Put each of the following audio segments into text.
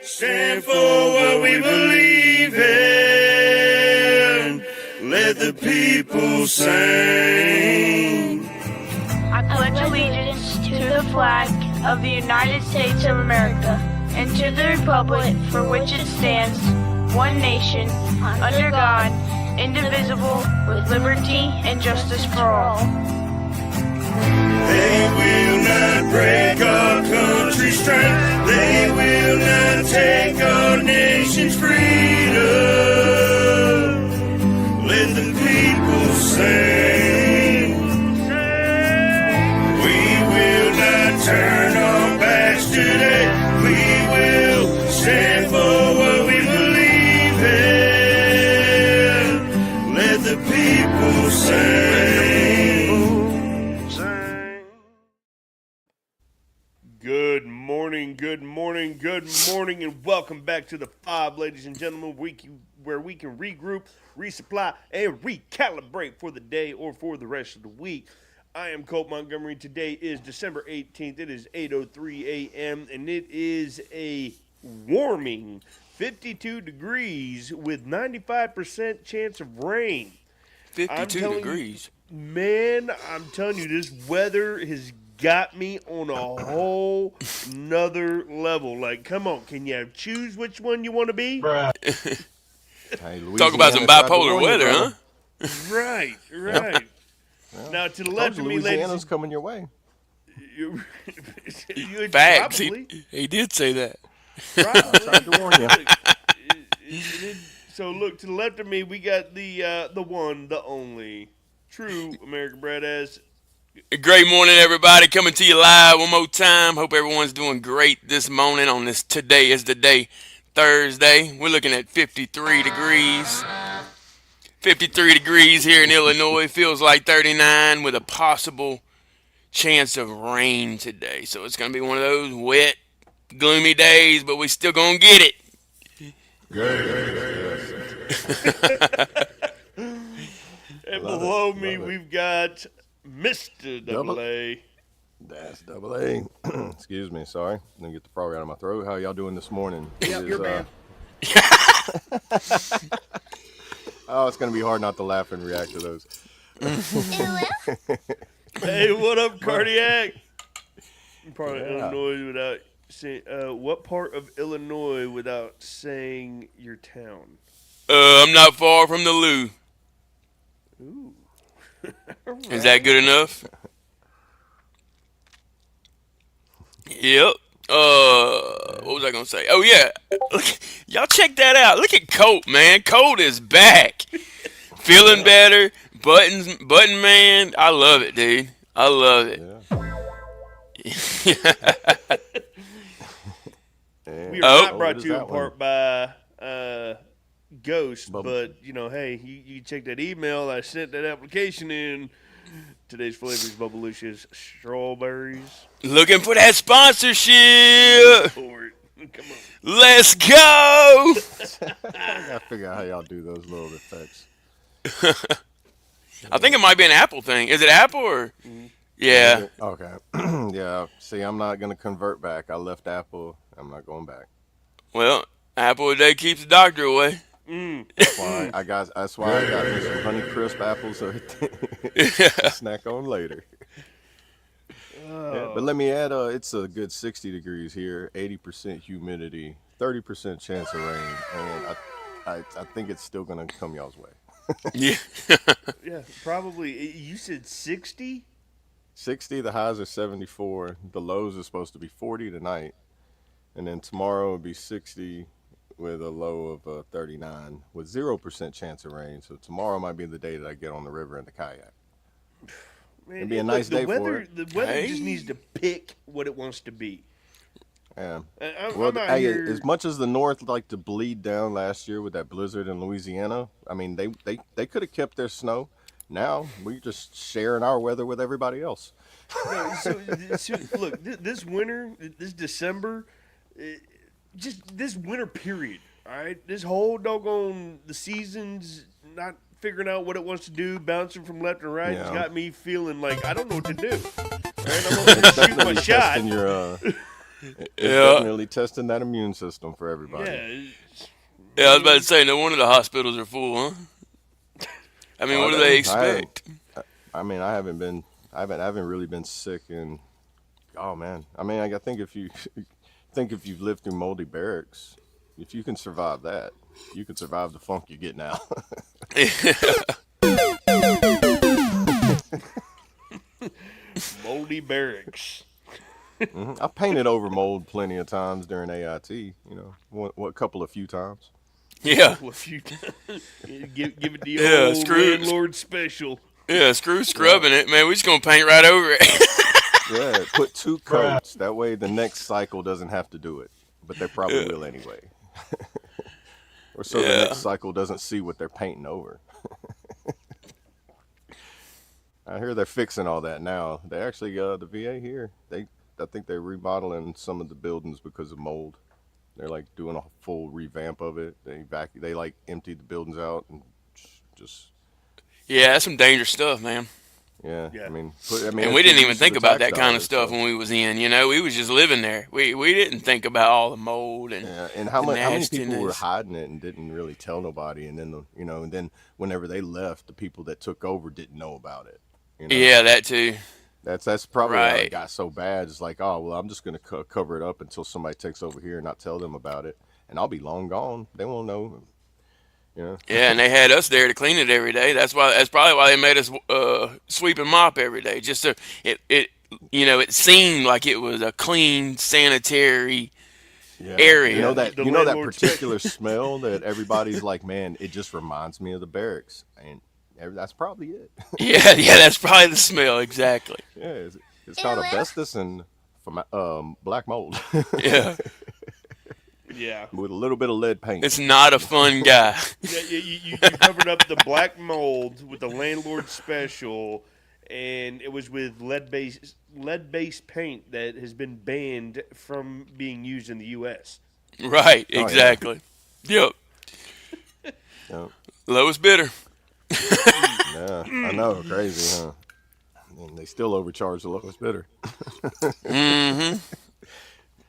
Stand for what we believe in. Let the people sing. I pledge allegiance to the flag of the United States of America and to the republic for which it stands, one nation, under God, indivisible, with liberty and justice for all. They will not break our country's strength. They will not take our nation's freedom. Let the people sing. We will not turn our backs today. We will stand for what we believe in. Let the people sing. Good morning, and welcome back to the F.O.B, ladies and gentlemen, where we can regroup, resupply, and recalibrate for the day or for the rest of the week. I am Colt Montgomery. Today is December 18th. It is 8:03 a.m., and it is a warming 52 degrees with 95% chance of rain. 52 degrees. Man, I'm telling you, this weather has got me on a whole nother level. Like, come on, can you choose which one you want to be? Hey, talk about some bipolar weather, huh? Right. Well, Now, to the left of me, Louisiana's coming your way. Facts. He did say that. I tried to warn you. So, look, to the left of me, we got the one, the only, true American Badass. Great morning, everybody. Coming to you live one more time. Hope everyone's doing great this morning on this Today is the Day, Thursday. We're looking at 53 degrees. 53 degrees here in Illinois. Feels like 39 with a possible chance of rain today. So it's going to be one of those wet, gloomy days, but we still going to get it. And below me, we've got Mr. Double A. That's Double A. Excuse me, sorry. Let me get the frog out of my throat. How y'all doing this morning? Yep, you're bad. Oh, it's going to be hard not to laugh and react to those. Hey, what up, Cardiac? Part of Illinois without saying, what part of Illinois without saying your town? I'm not far from the loo. Ooh. Right. Is that good enough? Yep. What was I gonna say? Oh yeah, look, y'all check that out. Look at Colt, man. Colt is back, feeling better. Button man. I love it, dude. I love it. Yeah. We are not brought to you in part by Ghost, but hey, you check that email. I sent that application in. Today's flavors, Bubblicious strawberries. Looking for that sponsorship. Come on. Let's go. I gotta figure out how y'all do those little effects. I think it might be an Apple thing. Is it Apple or? Mm-hmm. Yeah. Okay. Yeah. See, I'm not gonna convert back. I left Apple. I'm not going back. Well, Apple a day keeps the doctor away. That's why I got me some Honey Crisp apples to snack on later. Yeah, but let me add, it's a good 60 degrees here, 80% humidity, 30% chance of rain, and I think it's still gonna come y'all's way. Yeah. Yeah, probably. You said 60? 60. The highs are 74. The lows are supposed to be 40 tonight, and then tomorrow will be 60. With a low of 39 with 0% chance of rain. So tomorrow might be the day that I get on the river in the kayak. Man, it'd be a nice day for it. The weather just needs to pick what it wants to be. Yeah. I'm out here. As much as the North liked to bleed down last year with that blizzard in Louisiana, I mean, they could have kept their snow. Now we're just sharing our weather with everybody else. So look, this winter, this December, just this winter period, all right? This whole doggone, the season's not figuring out what it wants to do, bouncing from left and right. It's got me feeling like I don't know what to do. All right, I'm going to shoot my shot. It's Yeah. definitely testing that immune system for everybody. Yeah, I was about to say, no wonder the hospitals are full, huh? I mean, Are what do they they? expect? I mean, I haven't really been sick in. Oh man, I mean, I think if you think if you've lived through moldy barracks, if you can survive that, you can survive the funk you get now. Moldy barracks. I painted over mold plenty of times during AIT. What couple of few times. Yeah. Well, if you give it the Yeah, old landlord special. Yeah, screw Yeah, scrubbing it, man. We just gonna paint right over it. yeah. Put two coats. That way, the next cycle doesn't have to do it, but they probably will anyway. Or so the Yeah. next cycle doesn't see what they're painting over. I hear they're fixing all that now. They actually, the VA here, I think they're remodeling some of the buildings because of mold. They're like doing a full revamp of it. They like emptied the buildings out and just Yeah, that's some dangerous stuff, man. yeah. Yeah. I mean, And it's we good didn't even use of think the about tax that kind of dollars. stuff So when we was in. We was just living there. We didn't think about all the mold and yeah, and the how many people were nastiness. hiding it and didn't really tell nobody, and then and then whenever they left, the people that took over didn't know about it. You know, Yeah, that too. that's probably how it Right. got so bad. It's like, oh well, I'm just gonna cover it up until somebody takes over here and not tell them about it, and I'll be long gone. They won't know. You know. Yeah, and they had us there to clean it every day. That's probably why they made us sweep and mop every day. Just so it seemed like it was a clean, sanitary Yeah, area. The you know that landlord special. particular smell that everybody's like, man, it just reminds me of the barracks, and that's probably it. Yeah, yeah, that's probably the smell exactly. Yeah, it's called asbestos and black mold Yeah, Yeah. with a little bit of lead paint. it's not a fun guy. Yeah, you covered up the black mold with the landlord special, and it was with lead based paint that has been banned from being used in the U.S. Right, Oh yeah, exactly. Yep. yeah, Lowest bidder. yeah. I know, crazy, huh? And they still overcharge the lowest bidder. Hmm.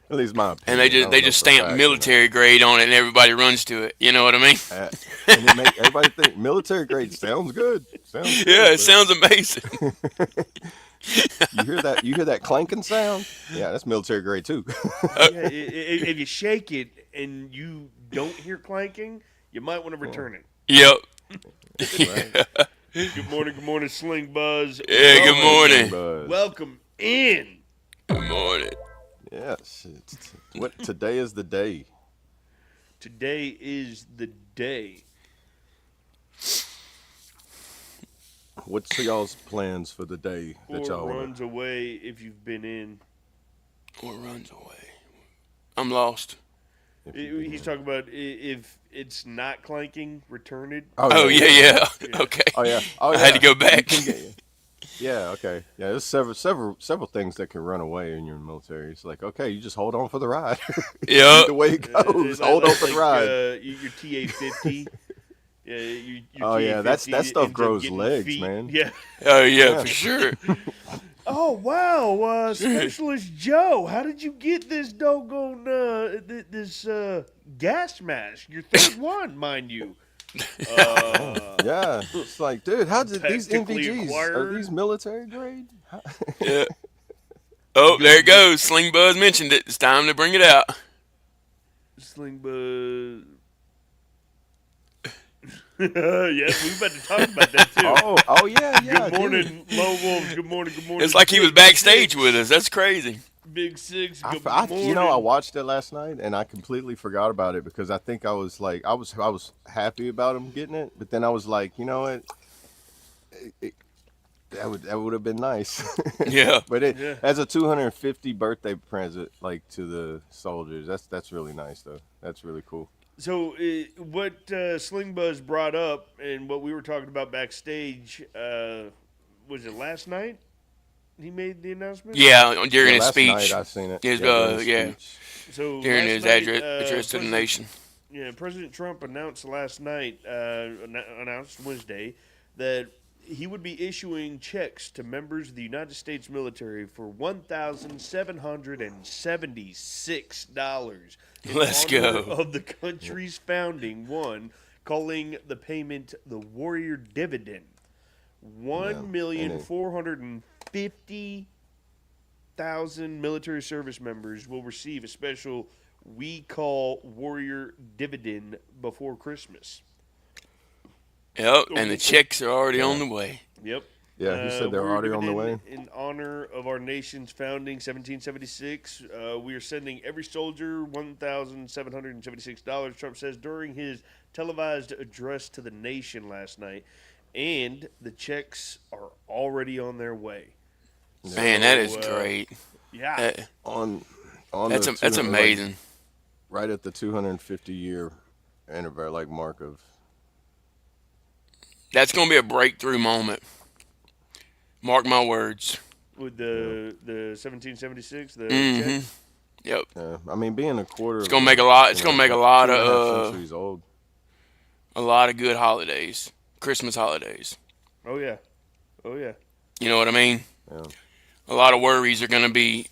At least my And opinion. I they don't know just for a stamp fact, military grade on it, and everybody runs to it. You know what I mean? And it make everybody think military grade sounds good. Sounds Yeah, good, it sounds amazing. but you hear that clanking sound? Yeah, that's military grade too. Yeah, if you shake it and you don't hear clanking, you might want to return it. Yep. Right. Good morning, Sling Buzz. Yeah, good Welcome, morning. Buzz. welcome in. Good morning. Yes. What today is the day. Today is the day. What's y'all's plans for the day that Or y'all want? runs away if you've been in. Or runs away. I'm lost. He's talking about if it's not clanking, return it. Oh, yeah. Okay. Oh yeah. Oh yeah. I had to go back. You can yeah. Okay. Yeah. There's several things that can run away in your military. It's like, okay, you just hold on for the ride. Yep. The way it goes, hold on for the ride. Your TA-50. Yeah, your Oh yeah, that TA-50 stuff ends up grows getting legs, feet. man. Yeah. Oh, yeah, Yeah. for sure. Oh wow, Specialist Joe, how did you get this doggone this gas mask? Your third one, mind you. Yeah, it's like, dude, how did these Tactically NVGs are acquired. these military grade? Yeah. Oh, there it goes. Sling Buzz mentioned it. It's time to bring it out. Sling Buzz. Yes, we about to talk about that too. Oh yeah, yeah. Good morning, Low Wolves. Good morning. It's like he was backstage with us. That's crazy. Big Six. Dude. Good I morning. I watched it last night and I completely forgot about it because I think I was like, I was happy about him getting it, but then I was like, you know what? That would have been nice. Yeah. But Yeah. as a 250 birthday present, like to the soldiers, that's really nice though. That's really cool. So, what Sling Buzz brought up and what we were talking about backstage, was it last night he made the announcement? Yeah, during his Last speech. night I seen it. His, during his yeah. speech. So During last his night, address to the President- nation. Yeah, President Trump announced last night, announced Wednesday, that he would be issuing checks to members of the United States military for $1,776 in Let's honor go. of the country's founding, one calling the payment the Warrior Dividend. One million and 450,000 military service members will receive a special we call Warrior Dividend before Christmas. Yep, and the checks are already on the way. Yep. Yeah, he said they're Warrior already on the way. Dividend in honor of our nation's founding, 1776. We are sending every soldier $1,776, Trump says during his televised address to the nation last night. And the checks are already on their way. Man, that is great. Yeah. On That's the that's 200, amazing. like, right at the 250-year anniversary, like mark of. That's gonna be a breakthrough moment. Mark my words. With the 1776, the Mm-hmm. check. Yep. I mean, being a quarter. It's gonna make a lot. It's gonna make a lot 2.5 centuries old. a lot of good holidays, Christmas holidays. Oh, yeah. Oh, yeah. You know what I mean? Yeah. A lot of worries are gonna be.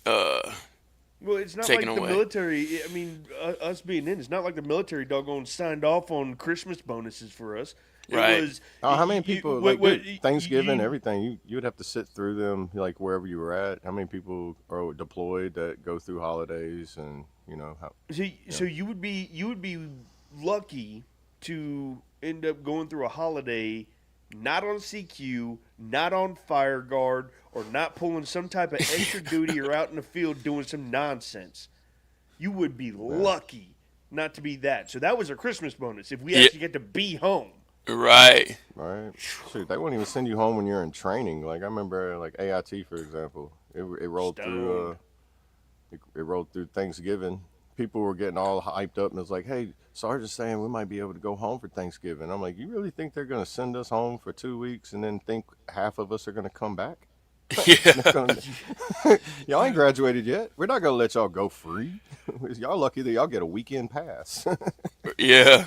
Well, it's not like Taken the away. military. I mean, us being in, it's not like the military doggone signed off on Christmas bonuses for us. It Right. was, Oh, how many people like you- Thanksgiving, you- everything? You would have to sit through them, like wherever you were at. How many people are deployed that go through holidays, and how? So you would be lucky to end up going through a holiday not on CQ, not on fire guard, or not pulling some type of extra duty or out in the field doing some nonsense. You would be lucky not to be that. So that was a Christmas bonus if we actually get to be home. Right. Right. Shoot, they won't even send you home when you're in training. Like I remember, like AIT for example, it rolled through. It rolled through Thanksgiving. People were getting all hyped up, and it was like, "Hey, Sergeant's saying we might be able to go home for Thanksgiving." I'm like, "You really think they're gonna send us home for 2 weeks, and then think half of us are gonna come back? Yeah. Y'all ain't graduated yet. We're not gonna let y'all go free. Y'all lucky that y'all get a weekend pass." Yeah.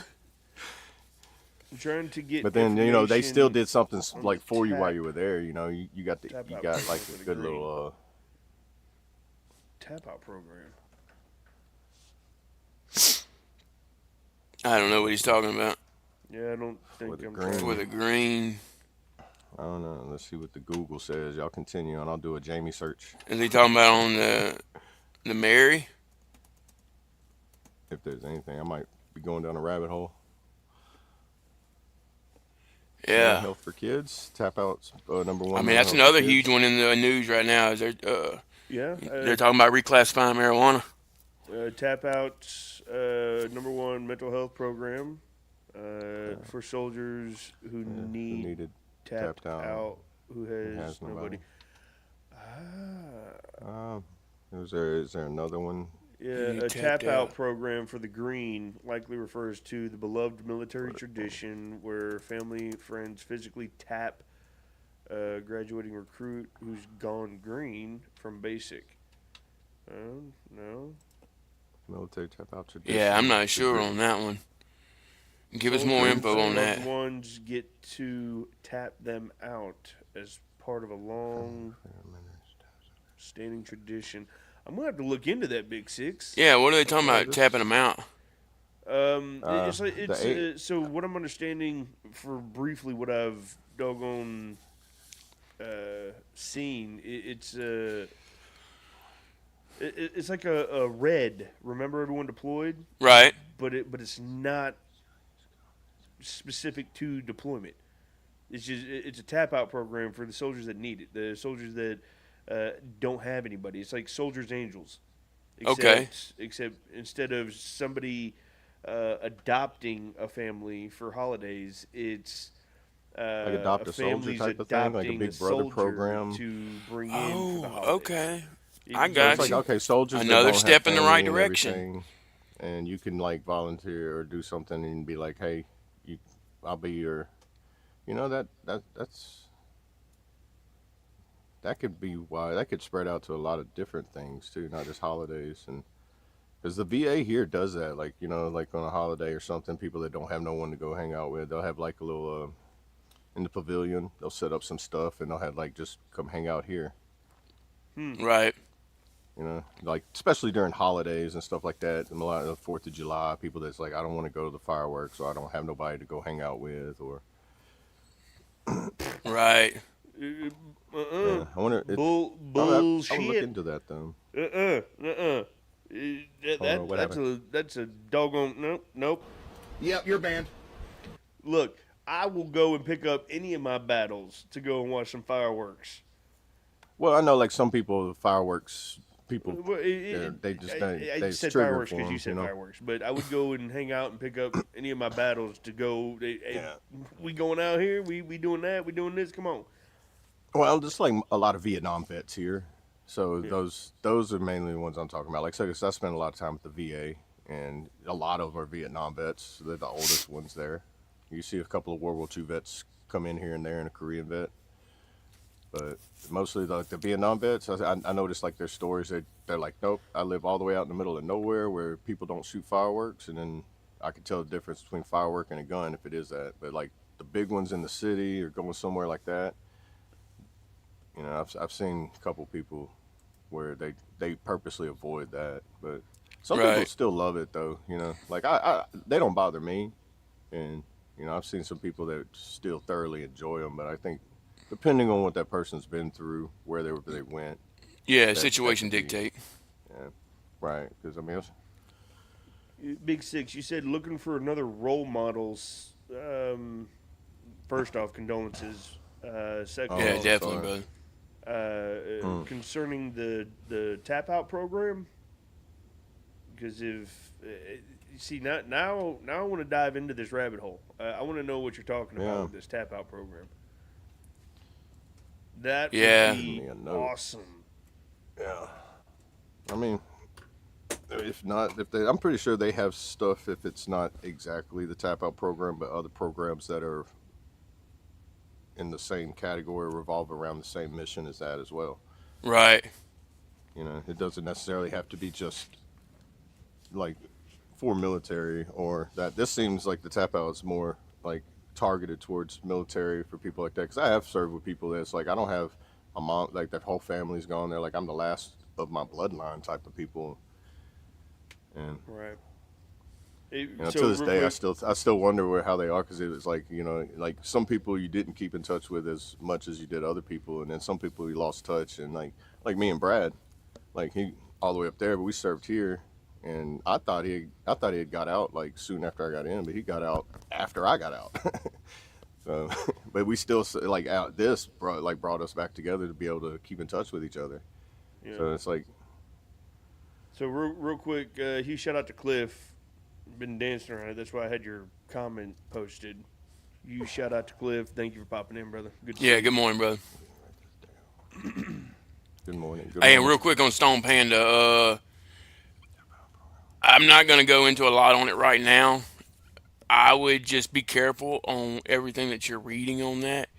I'm trying to get. But then they still information did something on like the for you while tap- you were there. You got tap you out got like for a the good green. little. tap out program. I don't know what he's talking about. Yeah, I don't think the I'm green. trying For the green, I don't know. Let's see what the Google says. Y'all continue, and I'll do a Jamie search is he talking about on the Mary? if there's anything. I might be going down a rabbit hole. Yeah. Health for kids. Tap out number one. I mean, that's another huge one in the news right now. Is they're talking about reclassifying marijuana. Tap out number one mental health program for soldiers who Who need needed tapped tapped out. out, who has has nobody. Um, is there another one? Yeah, need a tapped tap out out. program for the green likely refers to the beloved military tradition where family friends physically tap a graduating recruit who's gone green from basic. No. Military tap out tradition. Yeah, I'm not sure on that one. Give us more Soldiers info on and that. loved ones get to tap them out as part of a long standing tradition. I'm gonna have to look into that, Big Six. Yeah, what are they talking about? Tapping them out. So what I'm understanding for briefly what I've doggone seen, it's like a red. Remember everyone deployed, Right. but it's not specific to deployment. It's a tap out program for the soldiers that need it. The soldiers that don't have anybody. It's like Soldiers Angels. Except instead of somebody adopting a family for holidays, it's Like adopt a soldier family's type of thing, like a adopting Big Brother soldier program. to bring in for the Oh, holidays. okay. You- I so got It's like, you. okay, soldiers. that Another don't have step in the family right and direction. everything, and you can like volunteer or do something and be like, hey, I'll be your. That could be why that could spread out to a lot of different things too, not just holidays. And because the VA here does that, like like on a holiday or something, people that don't have no one to go hang out with, they'll have like a little in the pavilion. They'll set up some stuff and they'll have like just come hang out here. Right. You know, like especially during holidays and stuff like that. And a lot of the 4th of July, people that's like, I don't want to go to the fireworks, or I don't have nobody to go hang out with, or Right. yeah. I wonder. I'll look Bullshit. into that though. What happened? That's a doggone nope. Yep, you're banned. Look, I will go and pick up any of my battles to go and watch some fireworks. Well, I know like some people, fireworks people, Well, they just I they said trigger fireworks for because them, you said you know? fireworks, but I would go and hang out and pick up any of my battles to go. Hey, Yeah. we going out here? We doing that? We doing this? Come on. Well, just like a lot of Vietnam vets here, so those are mainly the ones I'm talking about. Like, so I spent a lot of time at the VA, and a lot of them are Vietnam vets. They're the oldest ones there. You see a couple of World War II vets come in here and there, and a Korean vet. But mostly like the Vietnam vets, I noticed like their stories. They're like, nope, I live all the way out in the middle of nowhere where people don't shoot fireworks, and then I could tell the difference between firework and a gun if it is that. But like the big ones in the city or going somewhere like that, you know, I've seen a couple people where they purposely avoid that. But some people Right. still love it though. You know, like I they don't bother me, and you know I've seen some people that still thoroughly enjoy them. But I think depending on what that person's been through, where they went, Yeah, that situation could be, dictate. yeah, right. Because I mean, Big Six, you said looking for another role models. First off, condolences. Second Yeah, off, definitely, sorry. brother. concerning the tap out program, because if you see now I want to dive into this rabbit hole. I want to know what you're talking about Yeah. with this tap out program. That Yeah. would be Give me a note. awesome. yeah. I mean, if not, I'm pretty sure they have stuff. If it's not exactly the tap out program, but other programs that are in the same category revolve around the same mission as that as well. Right. You know, it doesn't necessarily have to be just like for military or that. This seems like the tap out is more like targeted towards military for people like that. Because I have served with people that's like, I don't have a mom, like their whole family's gone there. Like I'm the last of my bloodline type of people. And Right. you know, to this day, I still wonder how they are, because it was like, you know, like some people you didn't keep in touch with as much as you did other people, and then some people you lost touch, and like me and Brad, like he all the way up there, but we served here, and I thought he had got out like soon after I got in, but he got out after I got out. So, but we still like brought us back together to be able to keep in touch with each other. Yeah. So it's like, So real quick, huge shout out to Cliff. Been dancing around it. That's why I had your comment posted. You shout out to Cliff. Thank you for popping in, brother. Good to see Yeah, you. good morning, brother. good morning. Hey, and real quick on Stone Panda, I'm not going to go into a lot on it right now. I would just be careful on everything that you're reading on that.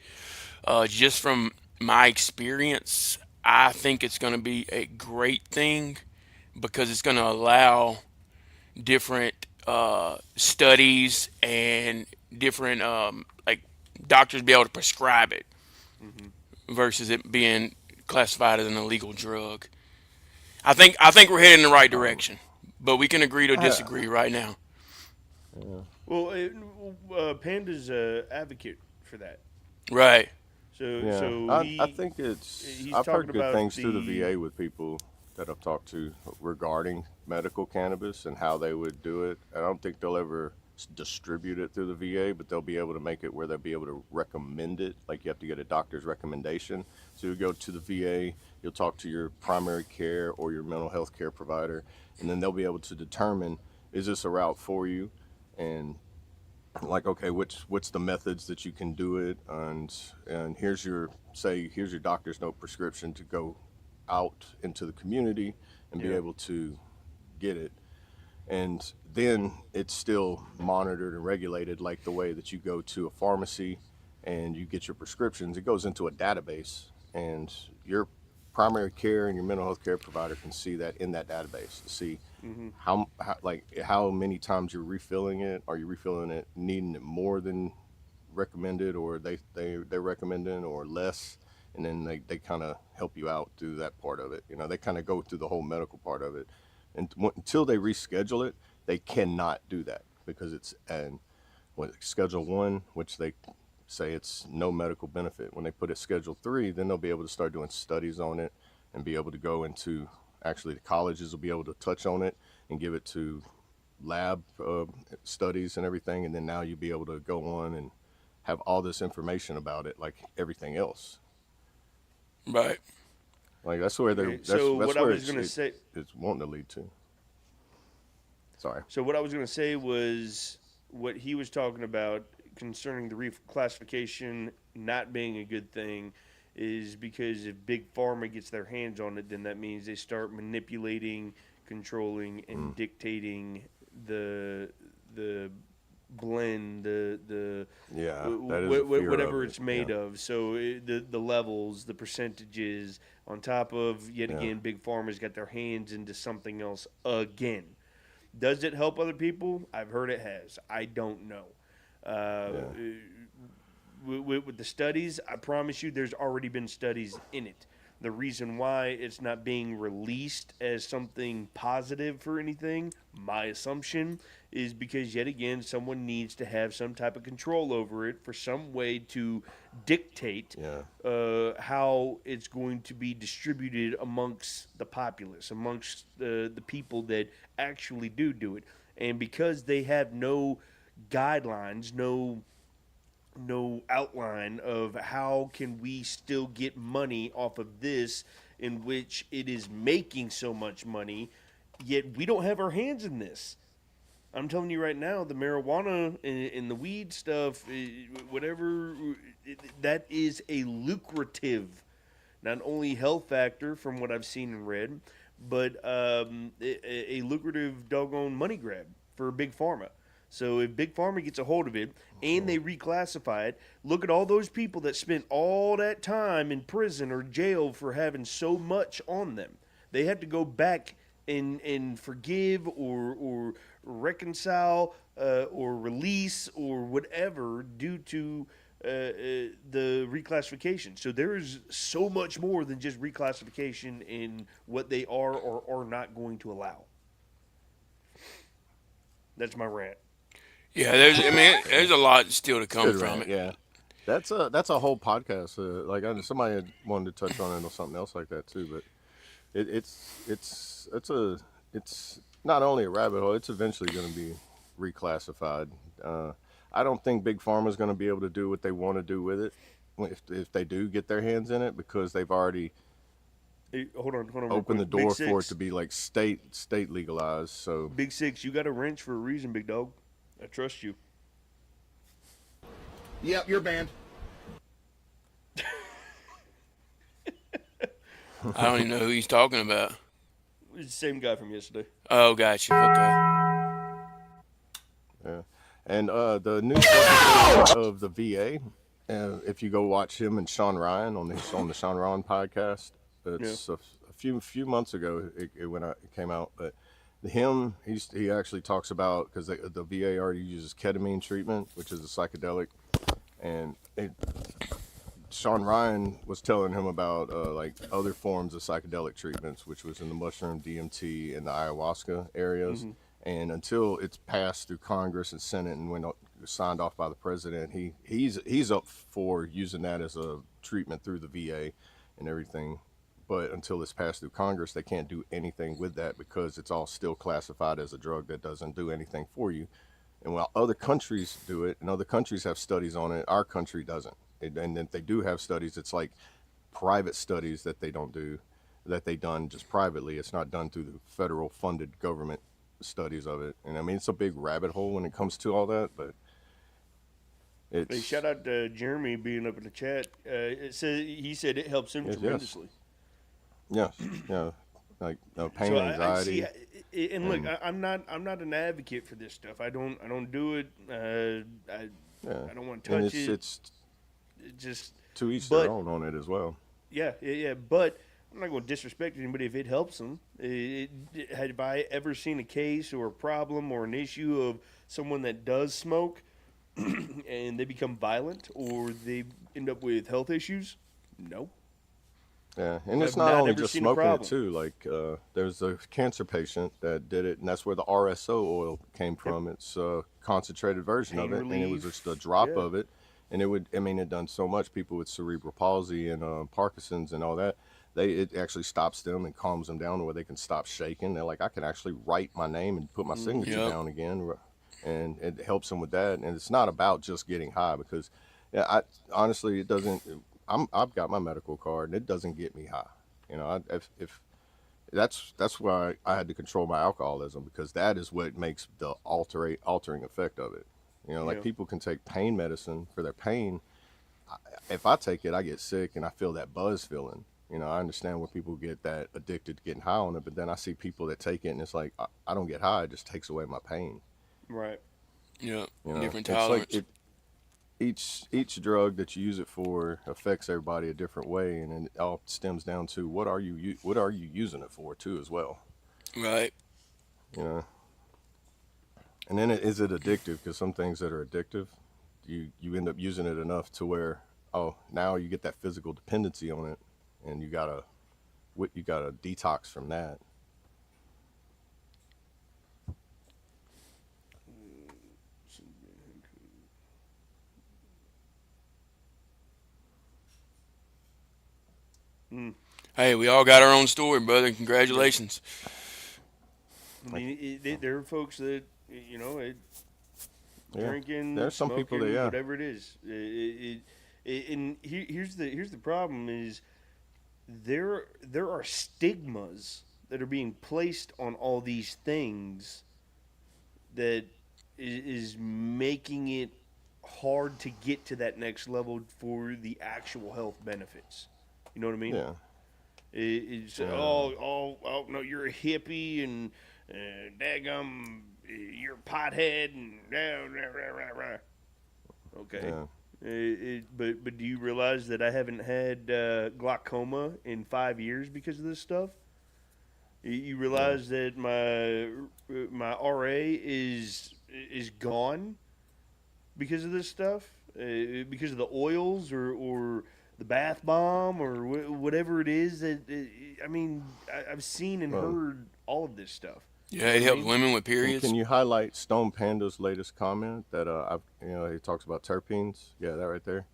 Just from my experience, I think it's going to be a great thing because it's going to allow different studies and different like doctors be able to prescribe it versus it being classified as an illegal drug. I think we're heading in the right direction, but we can agree to disagree right now. Well, Panda's advocate for that. Right. So, Yeah, so I think he's I've heard talking good about things through the VA with people that I've talked to regarding medical cannabis and how they would do it. I don't think they'll ever distribute it through the VA, but they'll be able to make it where they'll be able to recommend it. Like you have to get a doctor's recommendation. So you go to the VA, you'll talk to your primary care or your mental health care provider, and then they'll be able to determine, is this a route for you? And like, okay, what's the methods that you can do it, and here's your doctor's note prescription to go out into the community and be able to get it. And then it's still monitored and regulated like the way that you go to a pharmacy and you get your prescriptions. It goes into a database, and your primary care and your mental health care provider can see that in that database to see how many times you're refilling it. Are you refilling it, needing it more than recommended or they're recommending or less, and then they kind of help you out through that part of it. You know, they kind of go through the whole medical part of it, and until they reschedule it, they cannot do that because it's Schedule 1, which they say it's no medical benefit. When they put it Schedule 3, then they'll be able to start doing studies on it and be able to go into, actually the colleges will be able to touch on it and give it to lab studies and everything, and then now you'll be able to go on and have all this information about it like everything else. Right. Like that's where they're that's what I where was going to say, it's wanting to lead to. Sorry. So what I was going to say was what he was talking about concerning the reclassification not being a good thing is because if Big Pharma gets their hands on it, then that means they start manipulating, controlling, and dictating the blend, the whatever it's made of. So the levels, the percentages, on top of yet again, Big Pharma's got their hands into something else again. Does it help other people? I've heard it has. I don't know. With the studies, I promise you, there's already been studies in it. The reason why it's not being released as something positive for anything, my assumption, is because, yet again, someone needs to have some type of control over it for some way to dictate how it's going to be distributed amongst the populace, amongst the people that actually do it. And because they have no guidelines, no outline of how can we still get money off of this in which it is making so much money, yet we don't have our hands in this. I'm telling you right now, the marijuana and the weed stuff, whatever, that is a lucrative, not only health factor from what I've seen and read, but a lucrative doggone money grab for Big Pharma. So if Big Pharma gets a hold of it and they reclassify it, look at all those people that spent all that time in prison or jail for having so much on them. They have to go back and forgive or reconcile or release or whatever due to the reclassification. So there is so much more than just reclassification in what they are or are not going to allow. That's my rant. Yeah, there's a lot still to come from it. Yeah, that's a whole podcast. Like somebody had wanted to touch on it or something else like that too. But it's not only a rabbit hole. It's eventually going to be reclassified. I don't think Big Pharma is going to be able to do what they want to do with it if they do get their hands in it, because they've already hold on. Open the door for it to be like state legalized. So Big Six, you got a wrench for a reason, big dog. I trust you. Yep, you're banned. I don't even know who he's talking about. It's the same guy from yesterday. Oh, gotcha. Okay. Yeah, and the new secretary of the VA. If you go watch him and Sean Ryan on the Sean Ryan podcast, it's a few months ago it came out, but he actually talks about, because the VA already uses ketamine treatment, which is a psychedelic, and Sean Ryan was telling him about like other forms of psychedelic treatments, which was in the mushroom, DMT, and the ayahuasca areas. Mm-hmm. And until it's passed through Congress and Senate and signed off by the president, he's up for using that as a treatment through the VA and everything. But until it's passed through Congress, they can't do anything with that because it's all still classified as a drug that doesn't do anything for you. And while other countries do it, and other countries have studies on it, our country doesn't. And if they do have studies, it's like private studies that they don't do, that they done just privately. It's not done through the federal funded government studies of it. And I mean, it's a big rabbit hole when it comes to all that, but it's... Hey, shout out to Jeremy being up in the chat. He said it helps him tremendously. Yes, yeah, like pain, anxiety. I see, and look, I'm not an advocate for this stuff. I don't do it. I don't want to touch it. It's just to each their own on it as well. Yeah. But I'm not going to disrespect anybody if it helps them. Have I ever seen a case or a problem or an issue of someone that does smoke and they become violent or they end up with health issues? No. Yeah, and it's I've not not only ever just seen a smoking it problem. too. Like there's a cancer patient that did it, and that's where the RSO oil came Yep. from. It's a concentrated version of Pain it, and it was just a relief. drop Yeah. of it, and it would. I mean, it done so much. People with cerebral palsy and Parkinson's and all that. It actually stops them and calms them down where they can stop shaking. They're like, I can actually write my name and put my Mm-hmm. signature Yep. down again, and it helps them with that. And it's not about just getting high because, yeah, I honestly it doesn't. I've got my medical card and it doesn't get me high. If that's why I had to control my alcoholism because that is what makes the altering effect of it. Like Yeah. people can take pain medicine for their pain. If I take it, I get sick and I feel that buzz feeling. I understand where people get that addicted to getting high on it, but then I see people that take it and it's like I don't get high; it just takes away my pain. Right. Yep. You know, Different it's like tolerance. each drug that you use it for affects everybody a different way, and it all stems down to what are you using it for too as well. Right. You know, and then is it addictive? Because some things that are addictive, you end up using it enough to where now you get that physical dependency on it, and you gotta detox from that. Mm. Hey, we all got our own story, brother. Yep. Congratulations. I Like mean, there are folks that yeah, drinking, there's some people that smoking, yeah whatever it is. And here's the problem is there are stigmas that are being placed on all these things that is making it hard to get to that next level for the actual health benefits. You know what I mean? yeah It's yeah. oh no, you're a hippie and daggum, you're a pothead and rah, rah, rah, rah. Okay. Yeah. But do you realize that I haven't had glaucoma in 5 years because of this stuff? You Yeah. realize that my RA is gone because of this stuff, because of the oils or the bath bomb or whatever it is that I mean I've seen and Well, heard all of this stuff. You Yeah, know what it I helps mean? women with can periods. you highlight Stone Panda's latest comment that he talks about terpenes? Yeah, that right there.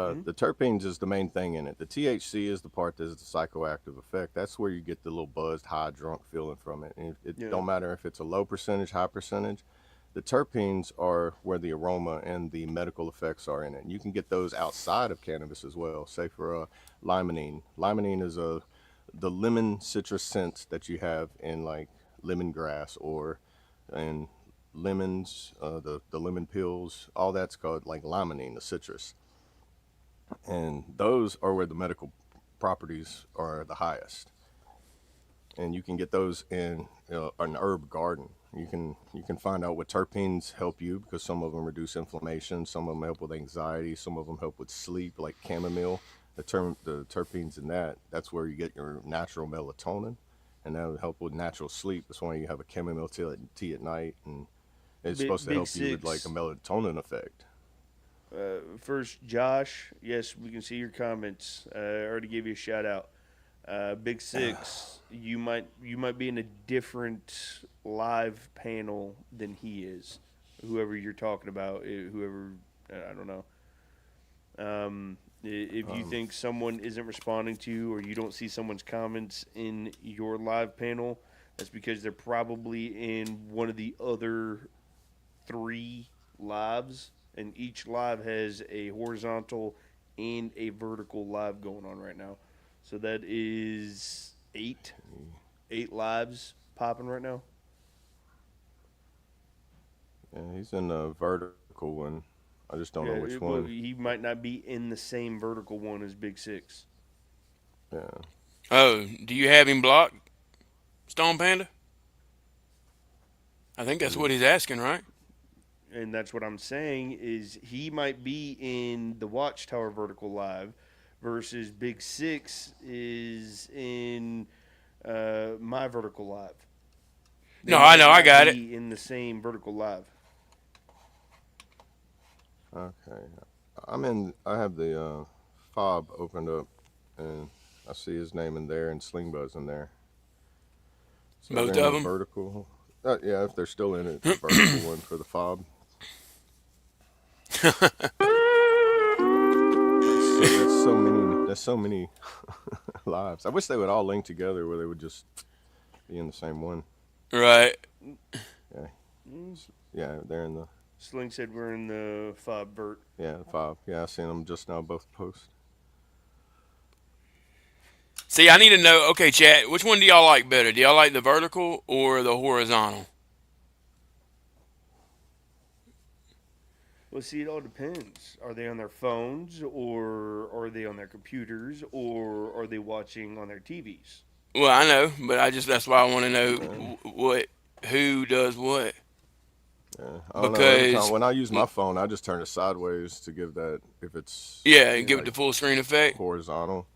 Mm-hmm. The terpenes is the main thing in it. The THC is the part that's the psychoactive effect. That's where you get the little buzzed, high, drunk feeling from it. And it Yeah. don't matter if it's a low percentage, high percentage. The terpenes are where the aroma and the medical effects are in it. And you can get those outside of cannabis as well. Say for limonene. Limonene is the lemon citrus scent that you have in like lemongrass or in lemons, the lemon pills. All that's called like limonene, the citrus, and those are where the medical properties are the highest. And you can get those in an herb garden. You can find out what terpenes help you because some of them reduce inflammation, some of them help with anxiety, some of them help with sleep, like chamomile. The terpenes in that's where you get your natural melatonin, and that will help with natural sleep. That's why you have a chamomile tea at night, and it's supposed to Big help you with like a Six. melatonin effect. First, Josh. Yes, we can see your comments. I already gave you a shout out. Big Six. You might be in a different live panel than he is. Whoever you're talking about, whoever I don't know. If you Um, think someone isn't responding to you or you don't see someone's comments in your live panel, that's because they're probably in one of the other three lives, and each live has a horizontal and a vertical live going on right now. So that is eight lives popping right now. yeah, he's in the vertical one. I just don't Yeah, know which well, one. he might not be in the same vertical one as Big Six. Yeah. Oh, do you have him blocked, Stone Panda? I think that's what he's asking, right? And that's what I'm saying is he might be in the Watchtower vertical live versus Big Six is in my vertical live. They No, I might know, I not got it. be in the same vertical live. Okay. I have the F.O.B opened up, and I see his name in there and Sling Buzz in there. So Both they're in of the them. vertical. Yeah, if they're still in it, the vertical one for the F.O.B. That's so many. That's so many lives. I wish they would all link together where they would just be in the same one. Right. Yeah, yeah, they're in the Sling said we're in the F.O.B vert. yeah the F.O.B. Yeah, I seen them just now both post. See, I need to know. Okay, chat. Which one do y'all like better? Do y'all like the vertical or the horizontal? Well, see, it all depends. Are they on their phones, or are they on their computers, or are they watching on their TVs? Well, I know, but that's why I want to know Yeah, who does what. yeah. I don't know. Every time Because when I use my phone, I just turn it sideways to give that if it's yeah, and give it Yeah. the like full screen effect. horizontal.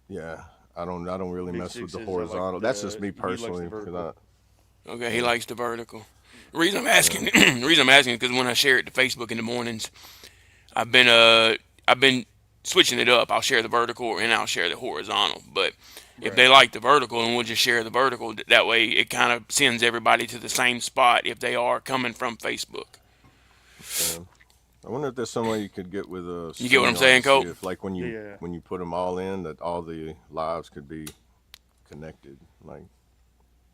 Yeah, I don't really Big mess with Six the says I like horizontal. That's just me he likes the personally vertical. because Okay, he yeah, likes the vertical. The reason I'm asking, yeah, the reason I'm asking is because when I share it to Facebook in the mornings, I've been I've been switching it up. I'll share the vertical and I'll share the horizontal. But if they Right. like the vertical, and we'll just share the vertical, that way it kind of sends everybody to the same spot if they are coming from Facebook. yeah. I wonder if there's some way you could get with a You get what I'm StreamYard to saying, see Colt? if, like, Yeah. when you put them all in, that all the lives could be connected. Like,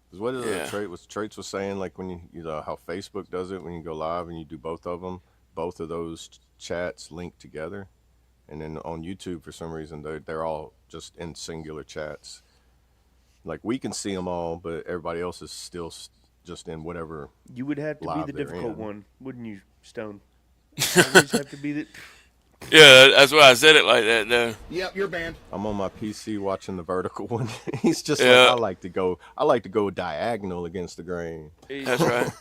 'cause what is the Yeah. trait? Was Traits was saying like when you know how Facebook does it when you go live and you do both of them, both of those chats link together, and then on YouTube for some reason they're all just in singular chats. Like we can see them all, but everybody else is still just in whatever You would have to be the live they're difficult in. one, wouldn't you, Stone? Always have to be the. Yeah, that's why I said it like that, though. Yep, you're banned. I'm on my PC watching the vertical one. He's just like Yeah, I like to go diagonal against the grain. that's right.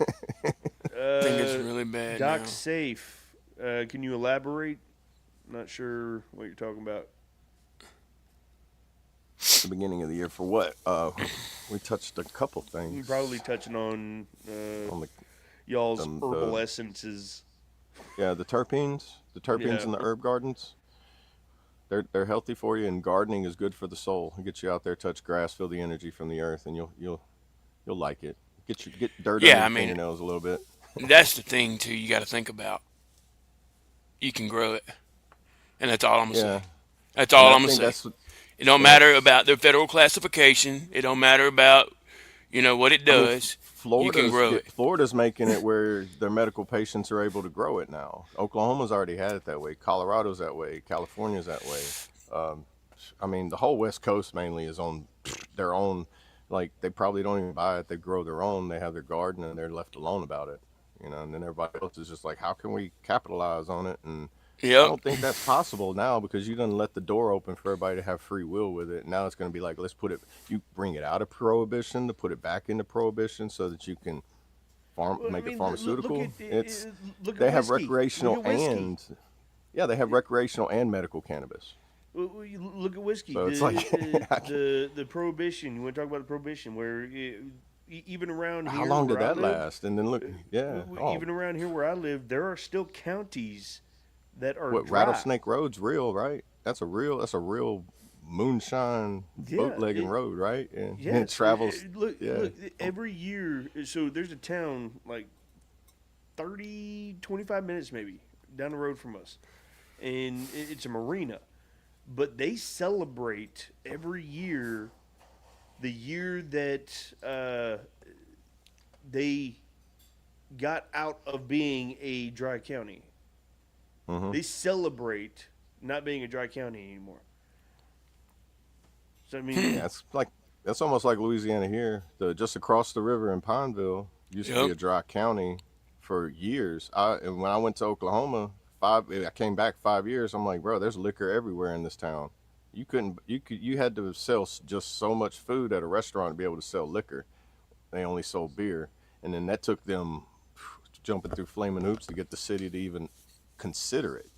I think it's Uh, really bad Doc now. Safe. Can you elaborate? Not sure what you're talking about. The beginning of the year for what? We touched a couple You're things probably touching on on y'all's herbal the essences. yeah the terpenes Yeah. in the herb gardens. They're healthy for you, and gardening is good for the soul. It gets you out there, touch grass, feel the energy from the earth, and you'll like it. Get dirt under Yeah, I your mean, fingernails a little bit. that's the thing, too, you got to think about. You can grow it. And that's all I'm going to say. Yeah, That's and all I I'm going to think say. that's It don't yeah. matter about the federal classification. It don't matter about, what it I mean, does. You can grow it. Florida's making it where their medical patients are able to grow it now. Oklahoma's already had it that way. Colorado's that way. California's that way. Um, I mean, the whole West Coast mainly is on their own. Like they probably don't even buy it; they grow their own. They have their garden, and they're left alone about it. And then everybody else is just like, how can we capitalize on it? And I Yep. don't think that's possible now because you done let the door open for everybody to have free will with it. Now it's going to be like, let's put it. You bring it out of prohibition to put it back into prohibition so that you can Well, I make it mean, look pharmaceutical. at look at They have whiskey. Look recreational at whiskey. and yeah, they have recreational and medical cannabis. You look at whiskey. So it's like, The prohibition. You want to talk about the prohibition where even around how here long where did I that live, last? And then look, yeah, even around here where I live, there are still counties that are what dry. Rattlesnake Road's real, right? That's a real moonshine Yeah, bootlegging road, right? And it yes. travels, Look, yeah. look, every year. So there's a town like 25 minutes maybe down the road from us, and it's a marina. But they celebrate every year the year that they got out of being a dry county. Hmm. They celebrate not being a dry county anymore. So I mean, Yeah, it's like that's almost like Louisiana here. Just across the river in Pineville used to be Yep. a dry county for years. And when I went to Oklahoma, I came back 5 years. I'm like, bro, there's liquor everywhere in this town. You had to sell just so much food at a restaurant to be able to sell liquor. They only sold beer, and then that took them jumping through flaming hoops to get the city to even consider it.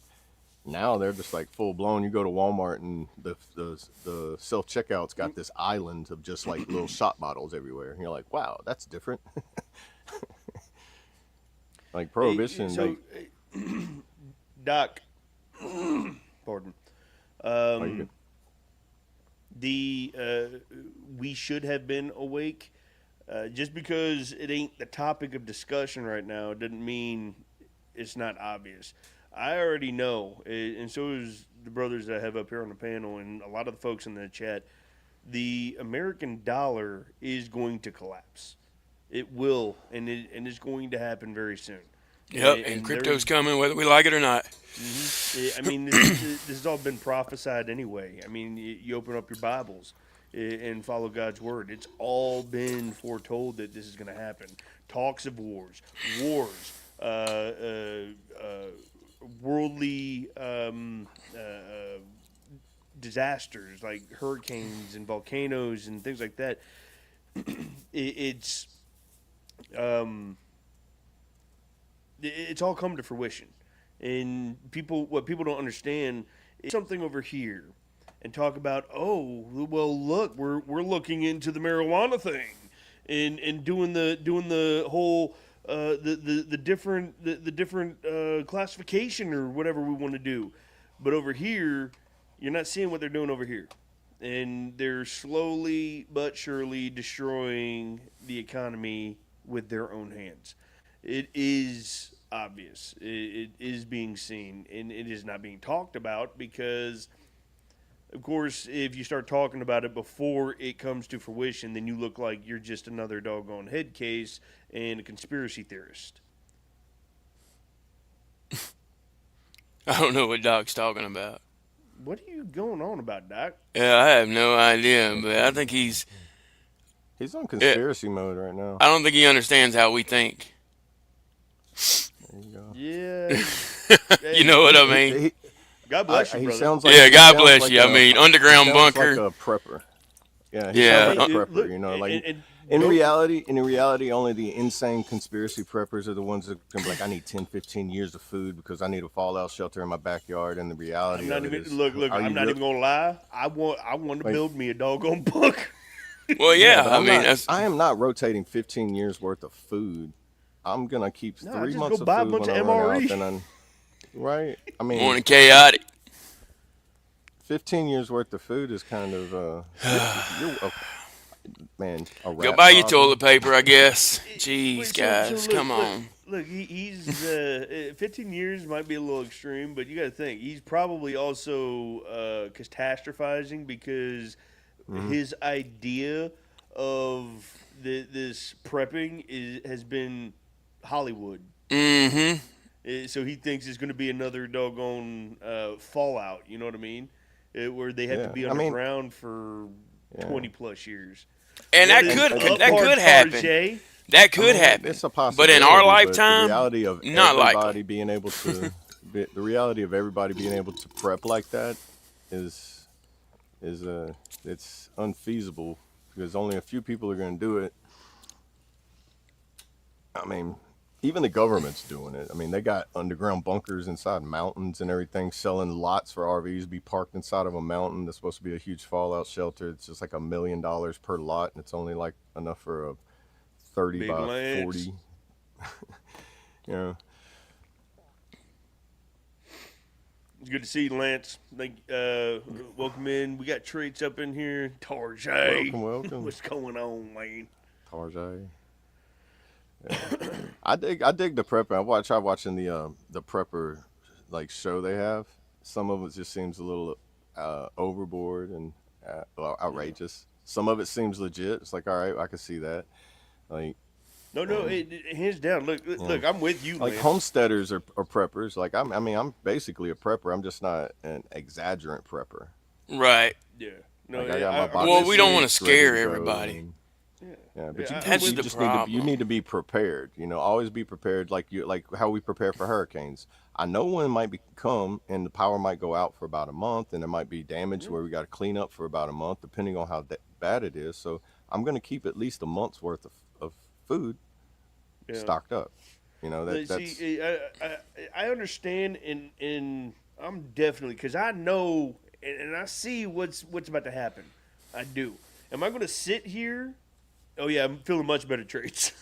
Now they're just like full blown. You go to Walmart and the self checkout's got this island of just like little shot bottles everywhere. And you're like, wow, that's different. Like prohibition, so Doc, pardon. Oh, you good? We should have been awake. Just because it ain't the topic of discussion right now doesn't mean it's not obvious. I already know, and so is the brothers that I have up here on the panel, and a lot of the folks in the chat. The American dollar is going to collapse. It will, and it's going to happen very soon. Yep, and crypto's coming whether we like it or not. I mean, this has all been prophesied anyway. I mean, you open up your Bibles and follow God's word. It's all been foretold that this is going to happen. Talks of wars, worldly disasters like hurricanes and volcanoes and things like that. It's all come to fruition, and what people don't understand is something over here, and talk about, oh well, look, we're looking into the marijuana thing, and doing the whole the different classification or whatever we want to do, but over here, you're not seeing what they're doing over here, and they're slowly but surely destroying the economy with their own hands. It is obvious. It is being seen, and it is not being talked about because, of course, if you start talking about it before it comes to fruition, then you look like you're just another doggone head case and a conspiracy theorist. I don't know what Doc's talking about. What are you going on about, Doc? Yeah, I have no idea, but I think he's on conspiracy mode right now. I don't think he understands how we think. There you go. Yeah. You know what I mean? God bless you, He brother. sounds like, Yeah, he God sounds bless like you. I mean, underground bunker. Like a prepper. Yeah, Yeah. sounds like a prepper. You know, like in reality, only the insane conspiracy preppers are the ones that can be like, I need 10, 15 years of food because I need a fallout shelter in my backyard. And the reality of it is, look. I'm not even gonna lie. I want to build me a doggone bunker. Well, yeah, but I am not rotating 15 years worth of food. I'm gonna keep 3 just months go of buy a food bunch when I of run out. MRE. Then I'm right. I mean, Morning chaotic. 15 years worth of food is kind of man. A Go rat buy your problem. toilet paper, I guess. Jeez, So guys, look, come on. Look, he's 15 years might be a little extreme, but you got to think he's probably also catastrophizing because his idea of this prepping has been Hollywood. Mm-hmm. So he thinks it's going to be another doggone Fallout. You know what I mean? Where they have to be underground for 20 plus years. And that could happen. Tarjay. That could happen. It's a possibility. But in our but lifetime, the reality of not everybody likely. being able to, the reality of everybody being able to prep like that is it's unfeasible because only a few people are going to do it. I mean, even the government's doing it. I mean, they got underground bunkers inside mountains and everything, selling lots for RVs to be parked inside of a mountain. That's supposed to be a huge fallout shelter. It's just like $1 million per lot, and it's only like enough for a 30 Big by Lance. 40. You know. It's good to see you, Lance. Welcome in. We got traits up in here. Tarjay. Welcome. What's going on, man? Tarjay. Yeah. I dig the prepper. I try watching the prepper like show they have. Some of it just seems a little overboard and outrageous. Some of it seems legit. It's like, all right, I can see that. Like, No, hands down. Look, I'm with you, like man. homesteaders are preppers. Like I'm basically a prepper. I'm just not an exaggerant prepper. Right. Yeah. No, Like, I got my box Well, of we don't wanna cigarettes ready scare to go, everybody. and- Yeah, but Yeah, That's you the just problem. you need to be prepared. You know, always be prepared. Like how we prepare for hurricanes. I know when it might come and the power might go out for about a month, and there might be damage where we got to clean up for about a month, depending on how bad it is. So I'm going to keep at least a month's worth of food stocked up. You know that's. See, I understand, and I'm definitely, because I know and I see what's about to happen. I do. Am I going to sit here Oh yeah, I'm feeling much better traits.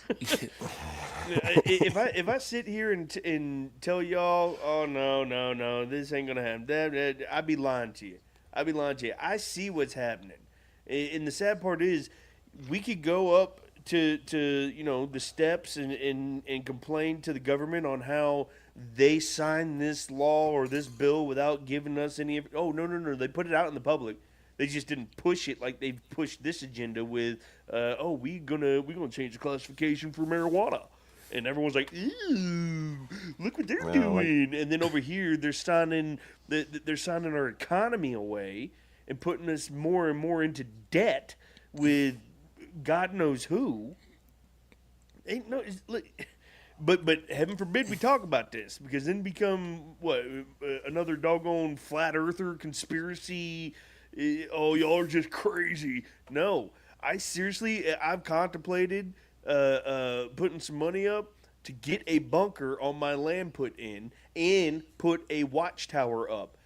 if I sit here and tell y'all, oh no, this ain't gonna happen, I'd be lying to you. I see what's happening, and the sad part is, we could go up to the steps and complain to the government on how they signed this law or this bill without giving us any. Oh no, they put it out in the public. They just didn't push it like they've pushed this agenda with, we gonna change the classification for marijuana, and everyone's like, ooh, look what they're doing. And then over here, they're signing our economy away and putting us more and more into debt with God knows who. Ain't no, but heaven forbid we talk about this, because then become another doggone flat earther conspiracy. Oh, y'all are just crazy. No, I've contemplated putting some money up to get a bunker on my land put in and put a watchtower up.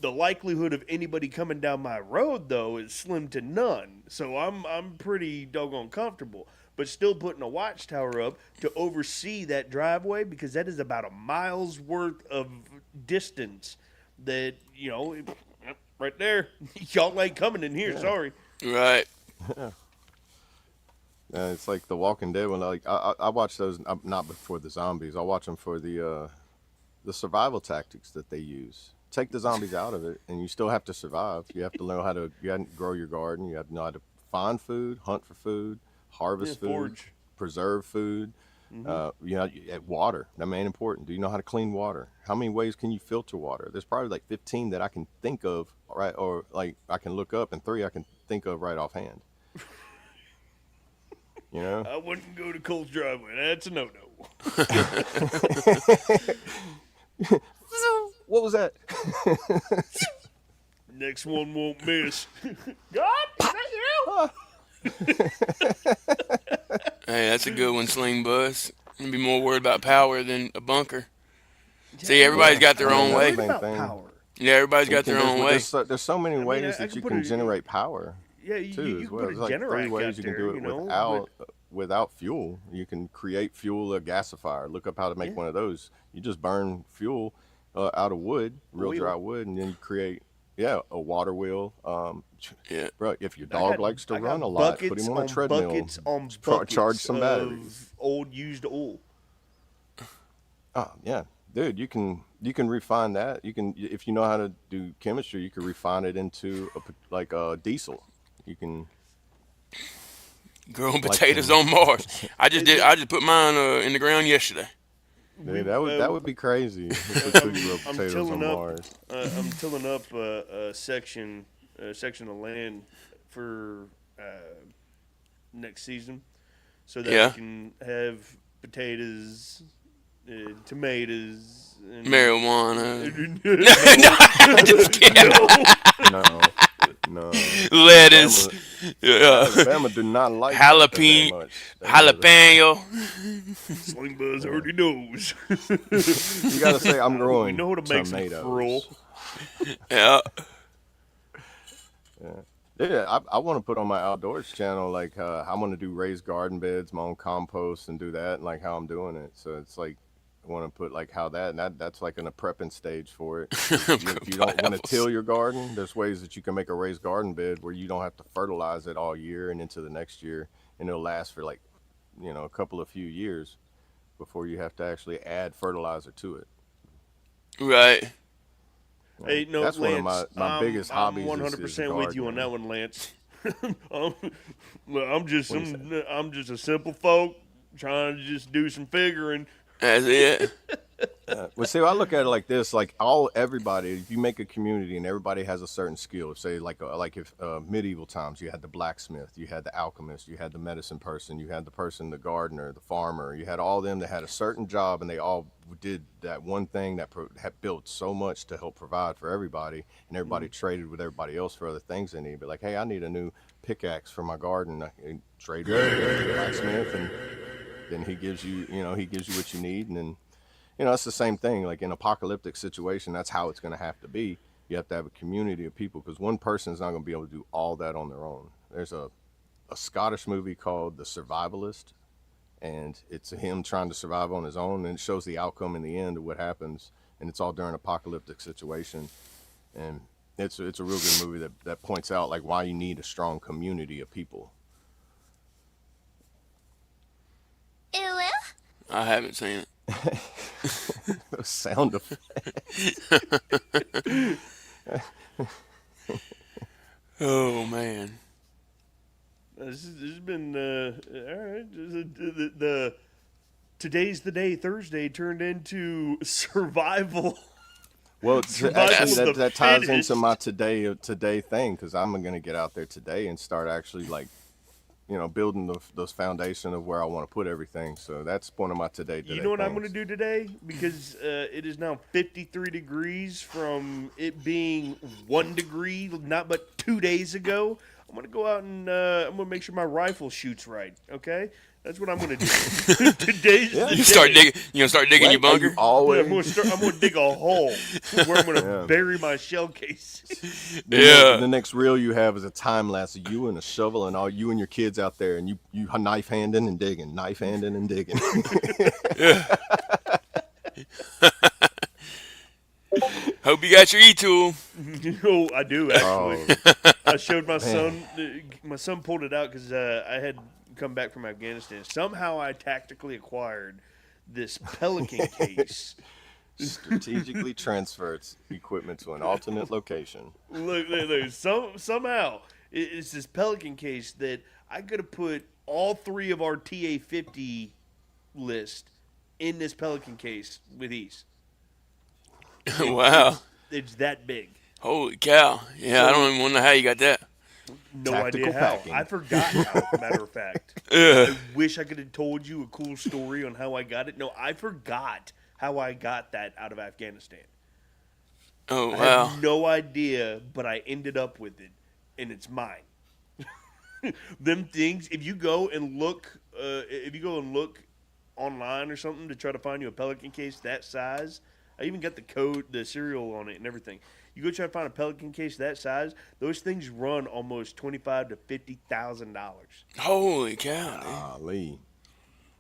The likelihood of anybody coming down my road, though, is slim to none. So I'm pretty doggone comfortable. But still putting a watchtower up to oversee that driveway, because that is about a mile's worth of distance that, right there. Y'all ain't coming in here. Yeah. Sorry. Right. It's like The Walking Dead. When I watch those, not before the zombies. I watch them for the survival tactics that they use. Take the zombies out of it, and you still have to survive. You have to learn how to grow your garden. You have to know how to find food, hunt for food, harvest food, forage, preserve food. Water. That main important. Do you know how to clean water? How many ways can you filter water? There's probably like 15 that I can think of, right? Or like I can look up, and 3 I can think of right offhand. I wouldn't go to Cole's driveway. That's a no-no. What was that? Next one won't miss. God, is that you? Hey, that's a good one, Sling Buzz. You'd be more worried about power than a bunker. See, everybody's got their own way. Power. Yeah, everybody's got their own way. There's so many ways that you can generate power. Yeah, you can put a generator. 3 ways you can do it without fuel. You can create fuel, a gasifier. Look up how to make one of those. You just burn fuel out of wood, real dry wood, and then you create a water wheel. Bro, if your dog likes to run a lot, put him on a treadmill. Buckets on buckets charge some batteries. Of old used oil. Oh yeah, dude, you can refine that. You can, if you know how to do chemistry, you can refine it into a diesel. You can growing potatoes on Mars. I just put mine in the ground yesterday. Dude, that would be crazy. I'm tilling up a section of land for next season, so that we can have potatoes, tomatoes, and marijuana. No, just kidding. No. Lettuce. Alabama do not like jalapeno. Sling Buzz already knows. You gotta say I'm growing. We know how to make tomatoes. Some roll. Yeah. Yeah, I want to put on my outdoors channel, like I want to do raised garden beds, my own compost, and do that, and like how I'm doing it. So it's like I want to put like how that's like in a prepping stage for it. If you don't want to till your garden, there's ways that you can make a raised garden bed where you don't have to fertilize it all year and into the next year, and it'll last for like a few years before you have to actually add fertilizer to it. Right. Hey, no, that's Lance, one of my biggest hobbies. I'm 100% with you on that one, Lance. I'm just a simple folk trying to just do some figuring. That's it. Well, see, I look at it like this: like everybody, if you make a community and everybody has a certain skill, say if medieval times, you had the blacksmith, you had the alchemist, you had the medicine person, you had the gardener, the farmer, you had all them that had a certain job, and they all did that one thing that had built so much to help provide for everybody, and everybody traded with everybody else for other things they need. But like, hey, I need a new pickaxe for my garden, and trade with the blacksmith, and then he gives you what you need, and then. It's the same thing. Like in apocalyptic situation, that's how it's going to have to be. You have to have a community of people, because one person is not going to be able to do all that on their own. There's a a Scottish movie called The Survivalist, and it's him trying to survive on his own, and it shows the outcome in the end of what happens, and it's all during an apocalyptic situation, and it's a real good movie that points out like why you need a strong community of people. I haven't seen it. Those sound effects. Oh man. This has been all right. The today's the day. Thursday turned into survival. Well, Survival of the that ties fittest. into my today thing, because I'm gonna get out there today and start actually like, building those foundation of where I want to put everything. So that's one of my today. You know what I'm things. going to do today? Because it is now 53 degrees from it being 1 degree not but 2 days ago. I'm going to go out and I'm going to make sure my rifle shoots right, okay? That's what I'm going to do. Today's the You start day. digging. You gonna start digging your Like, are bunker? you always I'm going to dig a hole where I'm going to Yeah. bury my shell case. The next reel you have is a time lapse of you and a shovel and all you and your kids out there, and you knife handing and digging, knife handing and digging. Hope you got your e-tool. Oh, I do, actually. Oh, I showed my son. My son pulled it out because I had come back from Afghanistan. Somehow I tactically acquired this Pelican case. strategically transferred equipment to an alternate location. Look. Somehow it's this Pelican case that I could have put all 3 of our TA-50 list in this Pelican case with ease. Wow. It's that big. Holy cow. Yeah, I don't even know how you got that. No Tactical idea how. packing. I forgot how, matter of fact. Yeah. I wish I could have told you a cool story on how I got it. No, I forgot how I got that out of Afghanistan. Oh I wow. have no idea, but I ended up with it, and it's mine. Them things, if you go and look online or something to try to find you a Pelican case that size, I even got the code, the serial on it and everything. You go try to find a Pelican case that size, those things run almost $25,000 to $50,000. Holy cow. Dude. Golly.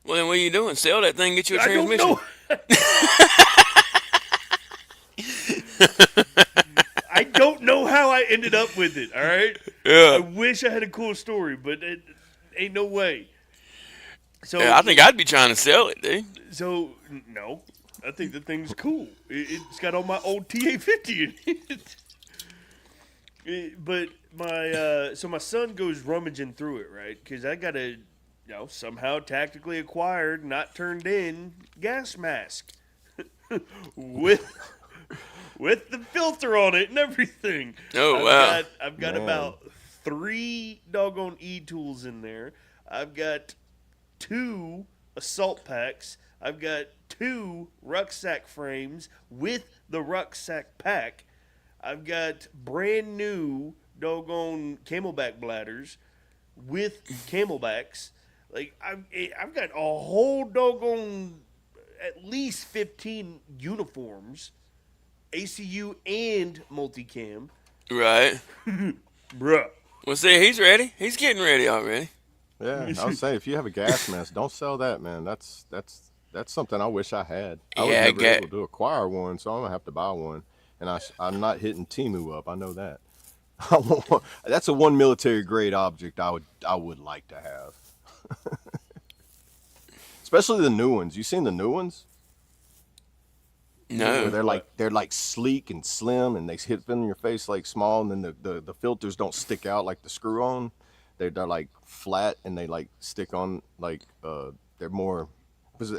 Well then what are you doing? Sell that thing, get you a I don't transmission. know. I don't know how I ended up with it. All right. I Yeah. wish I had a cool story, but it ain't no way. So Yeah, I think I'd be trying to sell it, dude. So no, I think the thing's cool. It's got all my old TA-50 in it. But my son goes rummaging through it, right? Because I got a somehow tactically acquired, not turned in gas mask with the filter on it and everything. Oh, wow. I've got Man. about 3 doggone e-tools in there. I've got 2 assault packs. I've got 2 rucksack frames with the rucksack pack. I've got brand new doggone camelback bladders with camelbacks. Like I've got a whole doggone at least 15 uniforms, ACU and multicam. Right. Bruh. Well see, he's ready. He's getting ready already. Yeah, I would say if you have a gas mask, don't sell that, man. That's something I wish I had. I was Yeah, never able to acquire one, so I'm gonna have to buy one. And I'm not hitting Temu up. I know that. That's a one military grade object I would like to have. Especially the new ones. You seen the new ones? No. Where they're like sleek and slim, and they fit in your face like small, and then the filters don't stick out like the screw on. They're like flat, and they like stick on like they're more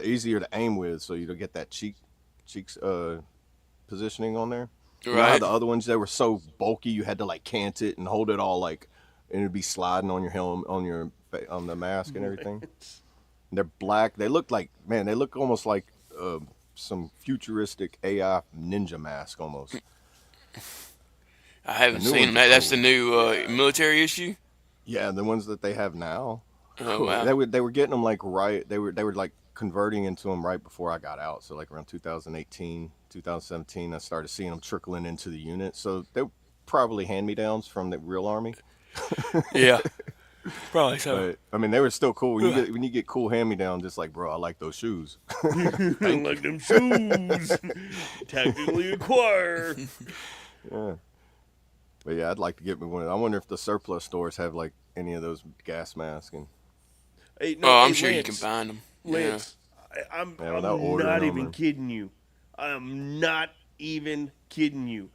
easier to aim with, so you don't get that cheeks positioning on there. You know how Right. the other ones, they were so bulky you had to like cant it and hold it all like, and it'd be sliding on your helm, on the mask and everything. They're black. They look almost like some futuristic AI ninja mask almost. I haven't The new seen ones that. are That's cool. the new military issue. Yeah, the ones that they have now. Oh wow. They were getting them like right. They were like converting into them right before I got out. So like around 2018, 2017, I started seeing them trickling into the unit. So they were probably hand-me-downs from the real army. Yeah. Probably so. But I mean, they were still cool. When you get cool hand-me-down, just like, bro, I like those shoes. I Thank like them shoes. Tactically acquire. Yeah. But yeah, I'd like to get me one. I wonder if the surplus stores have like any of those gas masks. And Hey, no, Oh, hey, I'm sure you can Lance. find them. Yeah. Lance, I'm without ordering not them even or kidding you. I'm not even kidding you.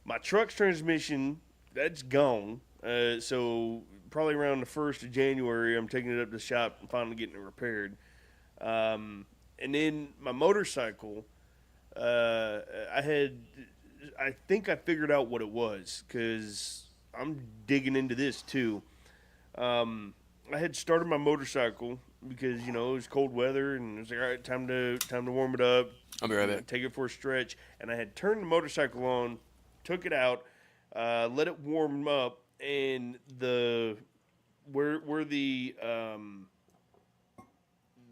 My truck's transmission, that's gone. So probably around the 1st of January, I'm taking it up to the shop and finally getting it repaired. And then my motorcycle, I had, I think I figured out what it was because I'm digging into this too. I had started my motorcycle because it was cold weather and it was like, all right, time to warm it up. I'll be right back. Take it for a stretch, and I had turned the motorcycle on, took it out, let it warm up, and where the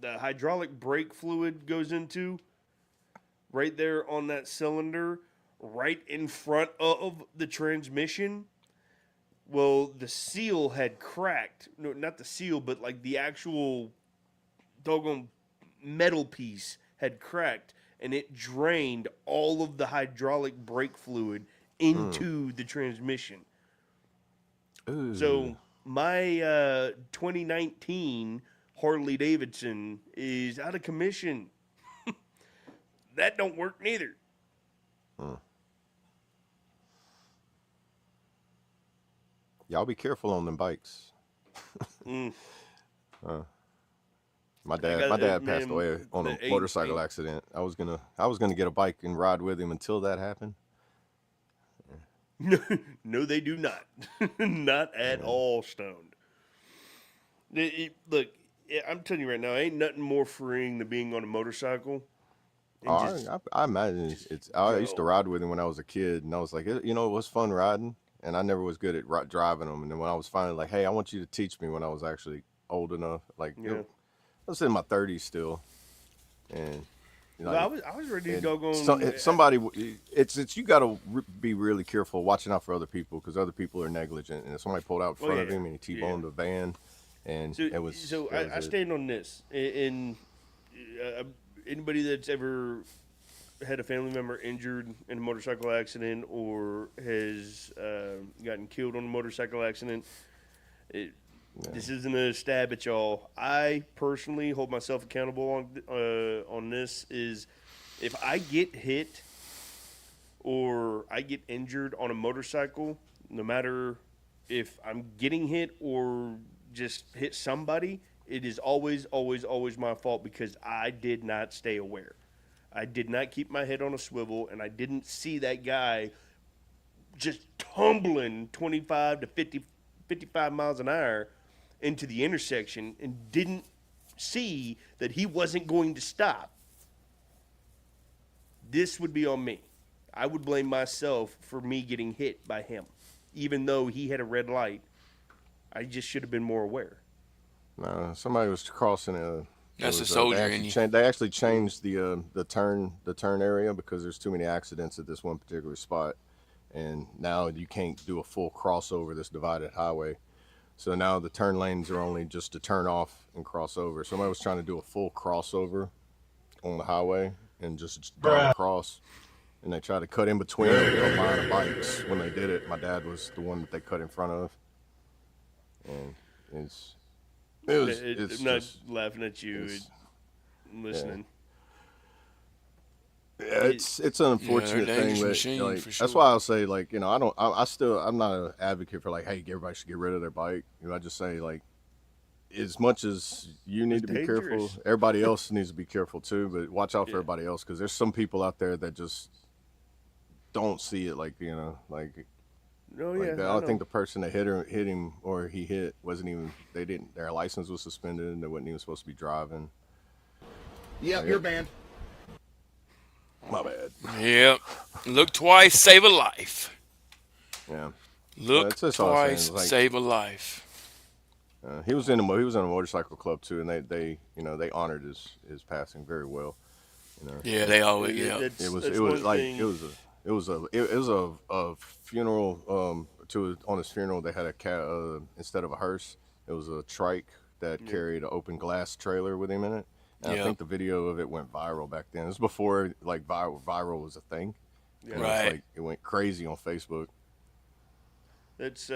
hydraulic brake fluid goes into, right there on that cylinder, right in front of the transmission. Well, the seal had cracked. No, not the seal, but like the actual doggone metal piece had cracked, and it drained all of the hydraulic brake fluid into the transmission. ooh, So my 2019 Harley Davidson is out of commission. That don't work neither. y'all be careful on them bikes. Mm. My I dad, got my that, dad passed man, away on a the motorcycle accident. I was gonna get a bike and ride with him until that happened. No, they do not. Not at all stoned. Look, I'm telling you right now, ain't nothing more freeing than being on a motorcycle and Oh, just I imagine it's. I used to go. ride with him when I was a kid, and I was like, it was fun riding, and I never was good at driving them. And then when I was finally like, hey, I want you to teach me when I was actually old enough, like Yeah. I was in my 30s still, and Well, I was ready to and go going. somebody, it's you got to be really careful watching out for other people because other people are negligent, and if somebody pulled out in front of yeah. him and he t-boned the van, and So, it was so that was I it. stand on this. In anybody that's ever had a family member injured in a motorcycle accident or has gotten killed on a motorcycle accident, this isn't a stab at y'all. I personally hold myself accountable on this. Is if I get hit or I get injured on a motorcycle, no matter if I'm getting hit or just hit somebody, it is always, always, always my fault because I did not stay aware. I did not keep my head on a swivel, and I didn't see that guy just tumbling 25 to 50, 55 miles an hour into the intersection and didn't see that he wasn't going to stop. This would be on me. I would blame myself for me getting hit by him, even though he had a red light. I just should have been more aware. No, somebody was crossing a. That's a They soldier in actually, you. they actually changed the turn area because there's too many accidents at this one particular spot, and now you can't do a full crossover this divided highway. So now the turn lanes are only just to turn off and cross over. Somebody was trying to do a full crossover on the highway and just drive across, and they tried to cut in between a line of bikes. When they did it, my dad was the one that they cut in front of, and it's I'm not just, laughing at you. I'm listening. yeah, it's an unfortunate they're a thing, dangerous but machine, like, for that's sure. why I'll say, like, I'm not an advocate for like, hey, everybody should get rid of their bike. I just say, like, as much as you need It's to be careful, dangerous. everybody else needs to be careful too. But watch out for Yeah. everybody else because there's some people out there that just don't see it. Like, No, like yeah. that. I I know. think the person that hit him or he hit wasn't even. They didn't. Their license was suspended and they wasn't even supposed to be driving. Yep, you're banned. My bad. Yep. Look twice, save a life. Yeah. Look that's all I'm saying, twice, is, like, save a life. He was in a motorcycle club too, and they honored his passing very well. Yeah, they always, yeah. That's It was one like thing. it was a funeral on his funeral they had a instead of a hearse it It was a trike that carried an open glass trailer with him in it. And I think the video of it went viral back then. It was before like viral was a thing. And Right. it went crazy on Facebook. That's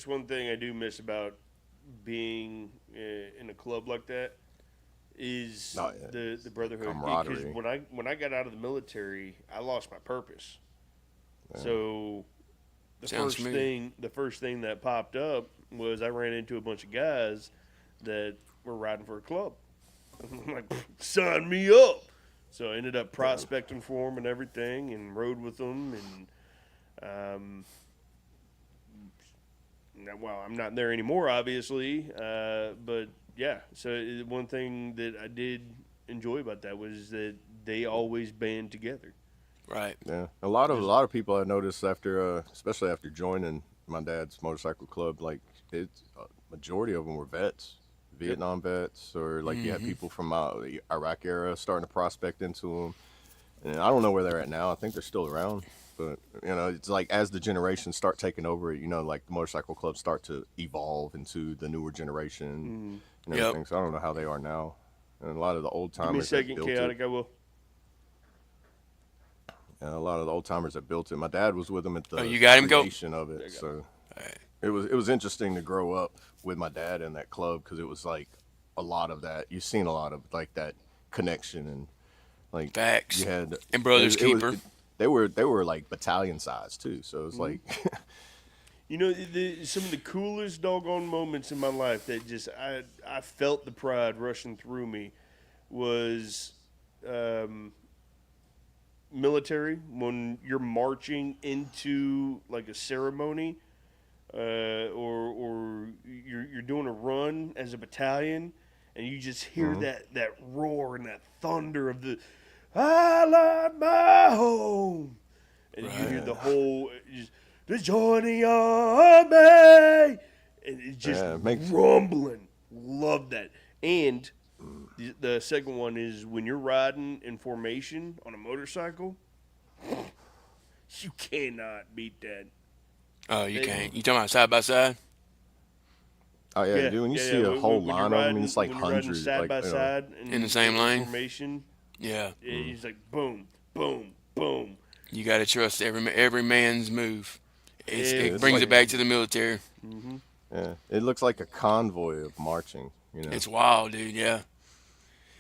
one thing I do miss about being in a club like that is the brotherhood. Because camaraderie. when I got out of the military, I lost my purpose. Yeah. So the first thing that popped up was I ran into a bunch of guys that were riding for a club. I'm like, sign me up. So I ended up prospecting for them and everything, and rode with them. And well, I'm not there anymore, obviously. But yeah, so one thing that I did enjoy about that was that they always band together. Right. Yeah, a lot of people I noticed after, especially after joining my dad's motorcycle club, like it's majority of them were vets, Vietnam vets, or like you had people from the Iraq era starting to prospect into them. And I don't know where they're at now. I think they're still around, but it's like as the generations start taking over, like the motorcycle clubs start to evolve into the newer generation and everything. So I don't know how they are now. And a lot of the old timers. Give me a second, Chaotic. I will. And a lot of the old timers that built it. My dad was with them at the you got him, creation of it. So right. it was interesting to grow up with my dad in that club because it was like a lot of that. You've seen a lot of like that connection and like Facts. You had and brothers keeper. They were like battalion size too. So it was like some of the coolest doggone moments in my life that just I felt the pride rushing through me was military, when you're marching into like a ceremony or you're doing a run as a battalion, and you just hear that roar and that thunder of the I love my home, and you hear the whole to join the army, and it's just rumbling. Love that. And the second one is when you're riding in formation on a motorcycle, you cannot beat that. Oh, you can't. You talking about side by side? Oh yeah, dude. When you see a whole line of them, it's like when you're riding hundreds, side like by side in the same lane. Formation. Yeah. It's like boom, boom, boom. You got to trust every man's move. It brings like, it back to the military. Mm-hmm. Yeah, it looks like a convoy of marching. It's wild, dude. Yeah.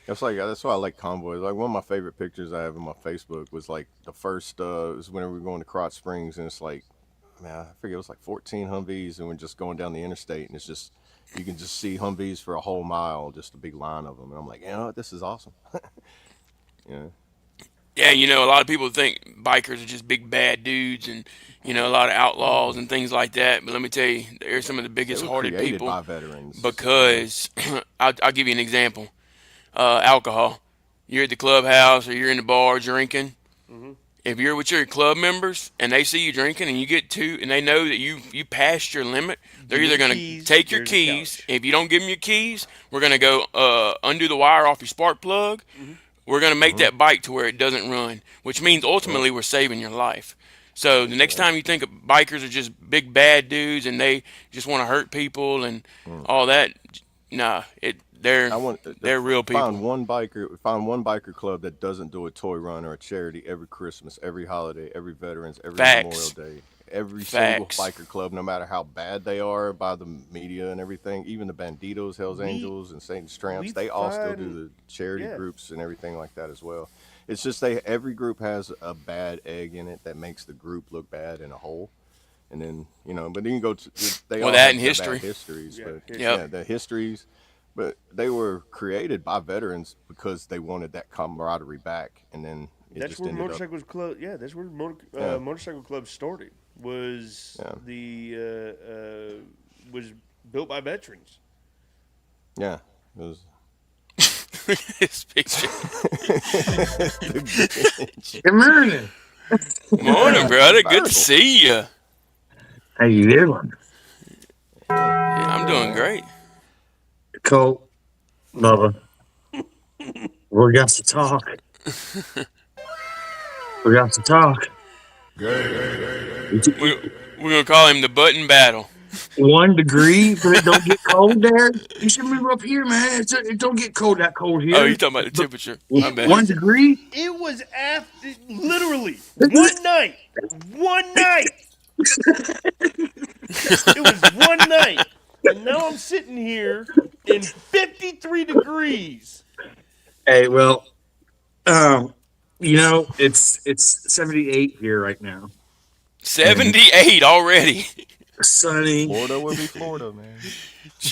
That's why I like convoys. Like one of my favorite pictures I have on my Facebook was like the first was whenever we were going to Crotch Springs, and it's like, man, I forget, it was like 14 Humvees, and we're just going down the interstate, and it's just you can just see Humvees for a whole mile, just a big line of them, and I'm like, this is awesome. Yeah. Yeah, a lot of people think bikers are just big bad dudes and, a lot of outlaws and things like that. But let me tell you, they're some of the biggest hearted people. By veterans. Because, I'll give you an example. Alcohol. You're at the clubhouse or you're in the bar drinking. Mm-hmm. If you're with your club members and they see you drinking and you get two and they know that you passed your limit, they're either going to take your keys. If you don't give them your keys, we're going to go undo the wire off your spark plug. Mm-hmm. We're going to make that bike to where it doesn't run, which means ultimately we're saving your life. So the next time you think of bikers are just big bad dudes and they just want to hurt people and all that, nah, they're real people. Find one biker club that doesn't do a toy run or a charity every Christmas, every holiday, every Veterans, every Memorial Day. Every single biker club, no matter how bad they are by the media and everything, even the Banditos, Hells Angels, and Satan's Tramps, they all still do the charity groups and everything like that as well. It's just every group has a bad egg in it that makes the group look bad in a whole. And then, but then you go to, they all that have in their history. Bad histories. Yeah. But, the histories, but they were created by veterans because they wanted that camaraderie back. And then that's where motorcycle club. Yeah, that's where motorcycle clubs started. Was was built by veterans. Yeah, it was. This picture. Good morning. Morning, brother. Good to see you. How you doing? Yeah, I'm doing great. Colt, Bubba, we got to talk. We got to talk. We're gonna call him the Button Battle. 1 degree, but it don't get cold there. You should move up here, man. It don't get that cold here. Oh, you talking about the temperature? My It bad. 1 was degree. it was after literally one night. One night. It was one night. And now I'm sitting here in 53 degrees. Hey, well, it's 78 here right now. 78 already. Sunny. Florida will be Florida, man.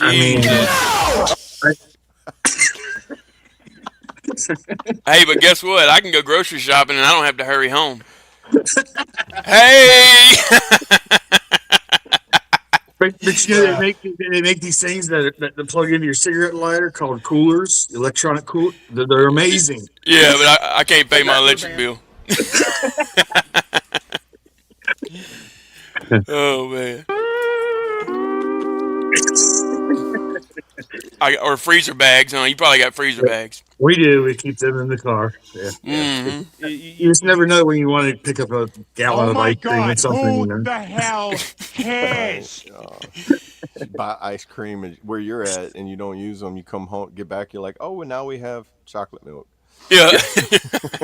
I mean, Hey, but guess what? I can go grocery shopping and I don't have to hurry home. Hey! but they make these things that plug into your cigarette lighter called coolers, electronic cool. They're amazing. Yeah, but I can't pay my electric bill. Oh, man. Or freezer bags, huh? You probably got freezer bags. We do. We keep them in the car. Yeah. Mm-hmm. You just never know when you want to pick up a gallon of ice cream or something. Who the hell cares? You buy ice cream where you're at and you don't use them. You come home, get back, you're like, oh, and now we have chocolate milk. Yeah.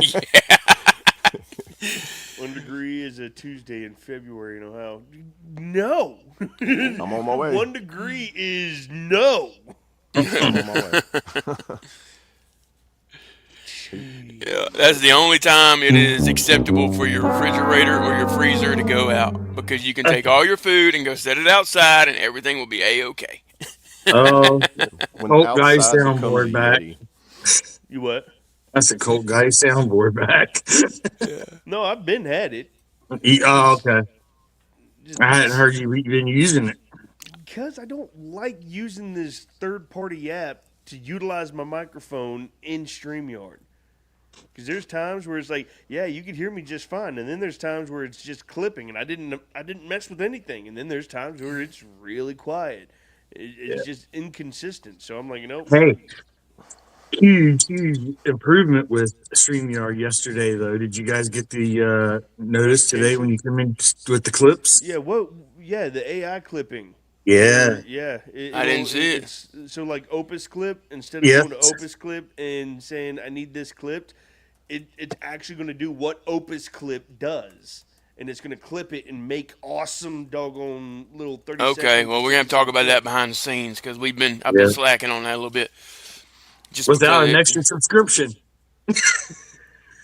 Yeah. 1 degree is a Tuesday in February in Ohio. No. I'm on my way. 1 degree is no. I'm on my way. Yeah, that's the only time it is acceptable for your refrigerator or your freezer to go out, because you can take all your food and go set it outside and everything will be A-okay. Oh, When Colt Guy outsides become soundboard the back. Yeti. You what? That's a Colt Guy soundboard back. No, I've been had it. Oh, okay. I hadn't heard you've been using it. Because I don't like using this third-party app to utilize my microphone in StreamYard. Because there's times where it's like, yeah, you can hear me just fine, and then there's times where it's just clipping, and I didn't mess with anything, and then there's times where it's really quiet. It's just inconsistent. So I'm like, Hey, huge improvement with StreamYard yesterday, though. Did you guys get the notice today when you come in with the clips? Yeah, the AI clipping. Yeah. Yeah. I didn't see it. So like Opus Clip, instead of going to Opus Clip and saying I need this clipped, it's actually going to do what Opus Clip does. And it's going to clip it and make awesome doggone little 30 seconds. Okay, well, we're going to have to talk about that behind the scenes, because I've been slacking on that a little bit. Just without an extra subscription.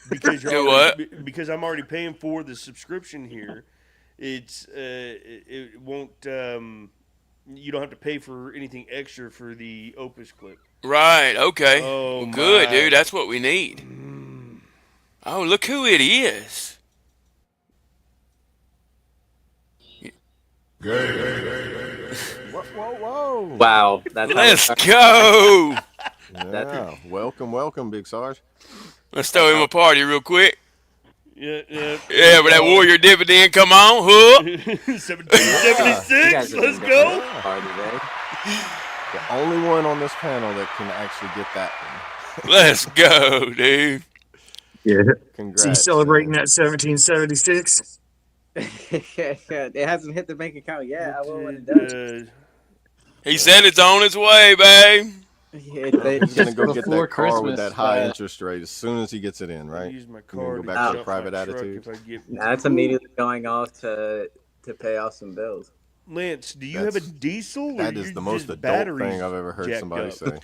Because I'm already paying for the subscription here. It won't you don't have to pay for anything extra for the Opus Clip. Right, okay. Oh, well, good, dude. That's what we need. Oh, look who it is. Whoa. Wow. Let's go. Yeah. Welcome, Big Sarge. Let's throw him a party real quick. Yeah. Yeah, but that Warrior dividend, come on, hook. 1776, let's go. The only one on this panel that can actually get that one. Let's go, dude. Yeah. Congrats. So you celebrating that 1776? It hasn't hit the bank account yet. I will when it does. He said it's on its way, babe. He's gonna go get that car with that high interest rate as soon as he gets it in, right? Use my You're gonna card go back to the private attitude. That's immediately going off to pay off some bills. Lance, do you have a diesel? Or That is the most adult thing I've ever heard somebody say.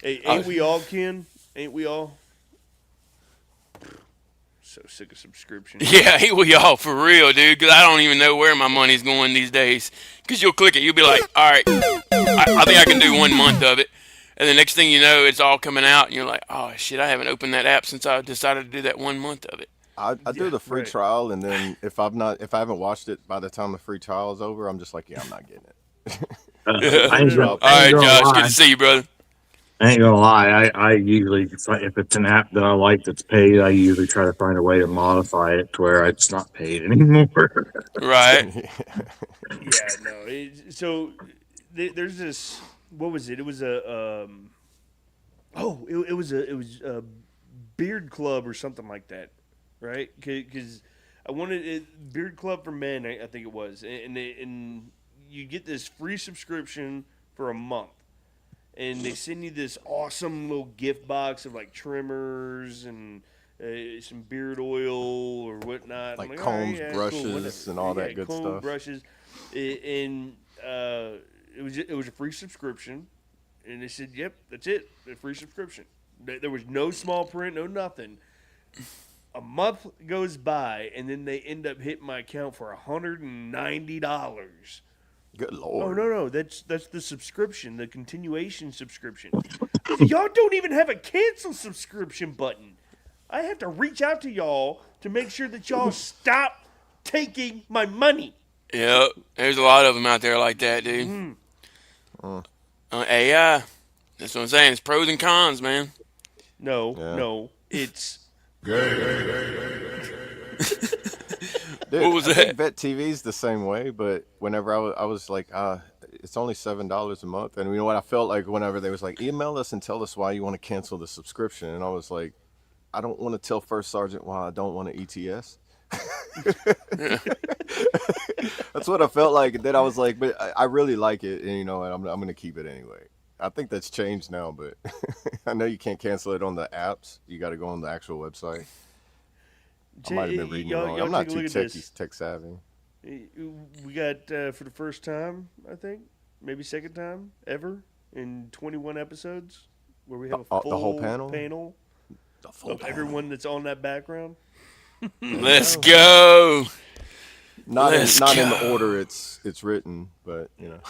Hey, ain't we all, Ken? Ain't we all? So sick of subscriptions. Yeah, we all for real, dude. Because I don't even know where my money's going these days. Because you'll click it, you'll be like, all right, I think I can do 1 month of it. And the next thing you know, it's all coming out, and you're like, oh shit, I haven't opened that app since I decided to do that 1 month of it. I do the free trial, and then if I haven't watched it by the time the free trial is over, I'm just like, yeah, I'm not getting it. All right, Josh, good to see you, brother. I ain't gonna lie. I usually, if it's an app that I like that's paid, I usually try to find a way to modify it to where it's not paid anymore. Right. Yeah, no. So there's this. What was it? It was a. It was a Beard Club or something like that, right? Because I wanted it, Beard Club for Men, I think it was, and you get this free subscription for a month, and they send you this awesome little gift box of like trimmers and some beard oil or whatnot. Like I'm combs, yeah, brushes, cool, whatever. and all that good comb, stuff. brushes, and it was a free subscription, and they said, "Yep, that's it, a free subscription." There was no small print, no nothing. A month goes by, and then they end up hitting my account for $190. Good Oh lord. no, that's the subscription, the continuation subscription. Y'all don't even have a cancel subscription button. I have to reach out to y'all to make sure that y'all stop taking my money. Yep. There's a lot of them out there like that, dude. AI. That's what I'm saying. It's pros and cons, man. No, it's Dude, What was I that? think Vet TV's the same way, but whenever I was like, it's only $7 a month, and you know what I felt like whenever they was like, email us and tell us why you want to cancel the subscription, and I was like, I don't want to tell First Sergeant why I don't want to ETS. That's what I felt like, and then I was like, but I really like it, and you know what, I'm gonna keep it anyway. I think that's changed now, but I know you can't cancel it on the apps. You got to go on the actual website. I might have been reading it wrong. y'all I'm not take a too look at this. tech savvy. We got for the first time, I think, maybe second time ever in 21 episodes, where we have a full The whole panel? The full of panel. everyone that's on that background. Let's go. Not in Let's not in the go. order it's written, but you know.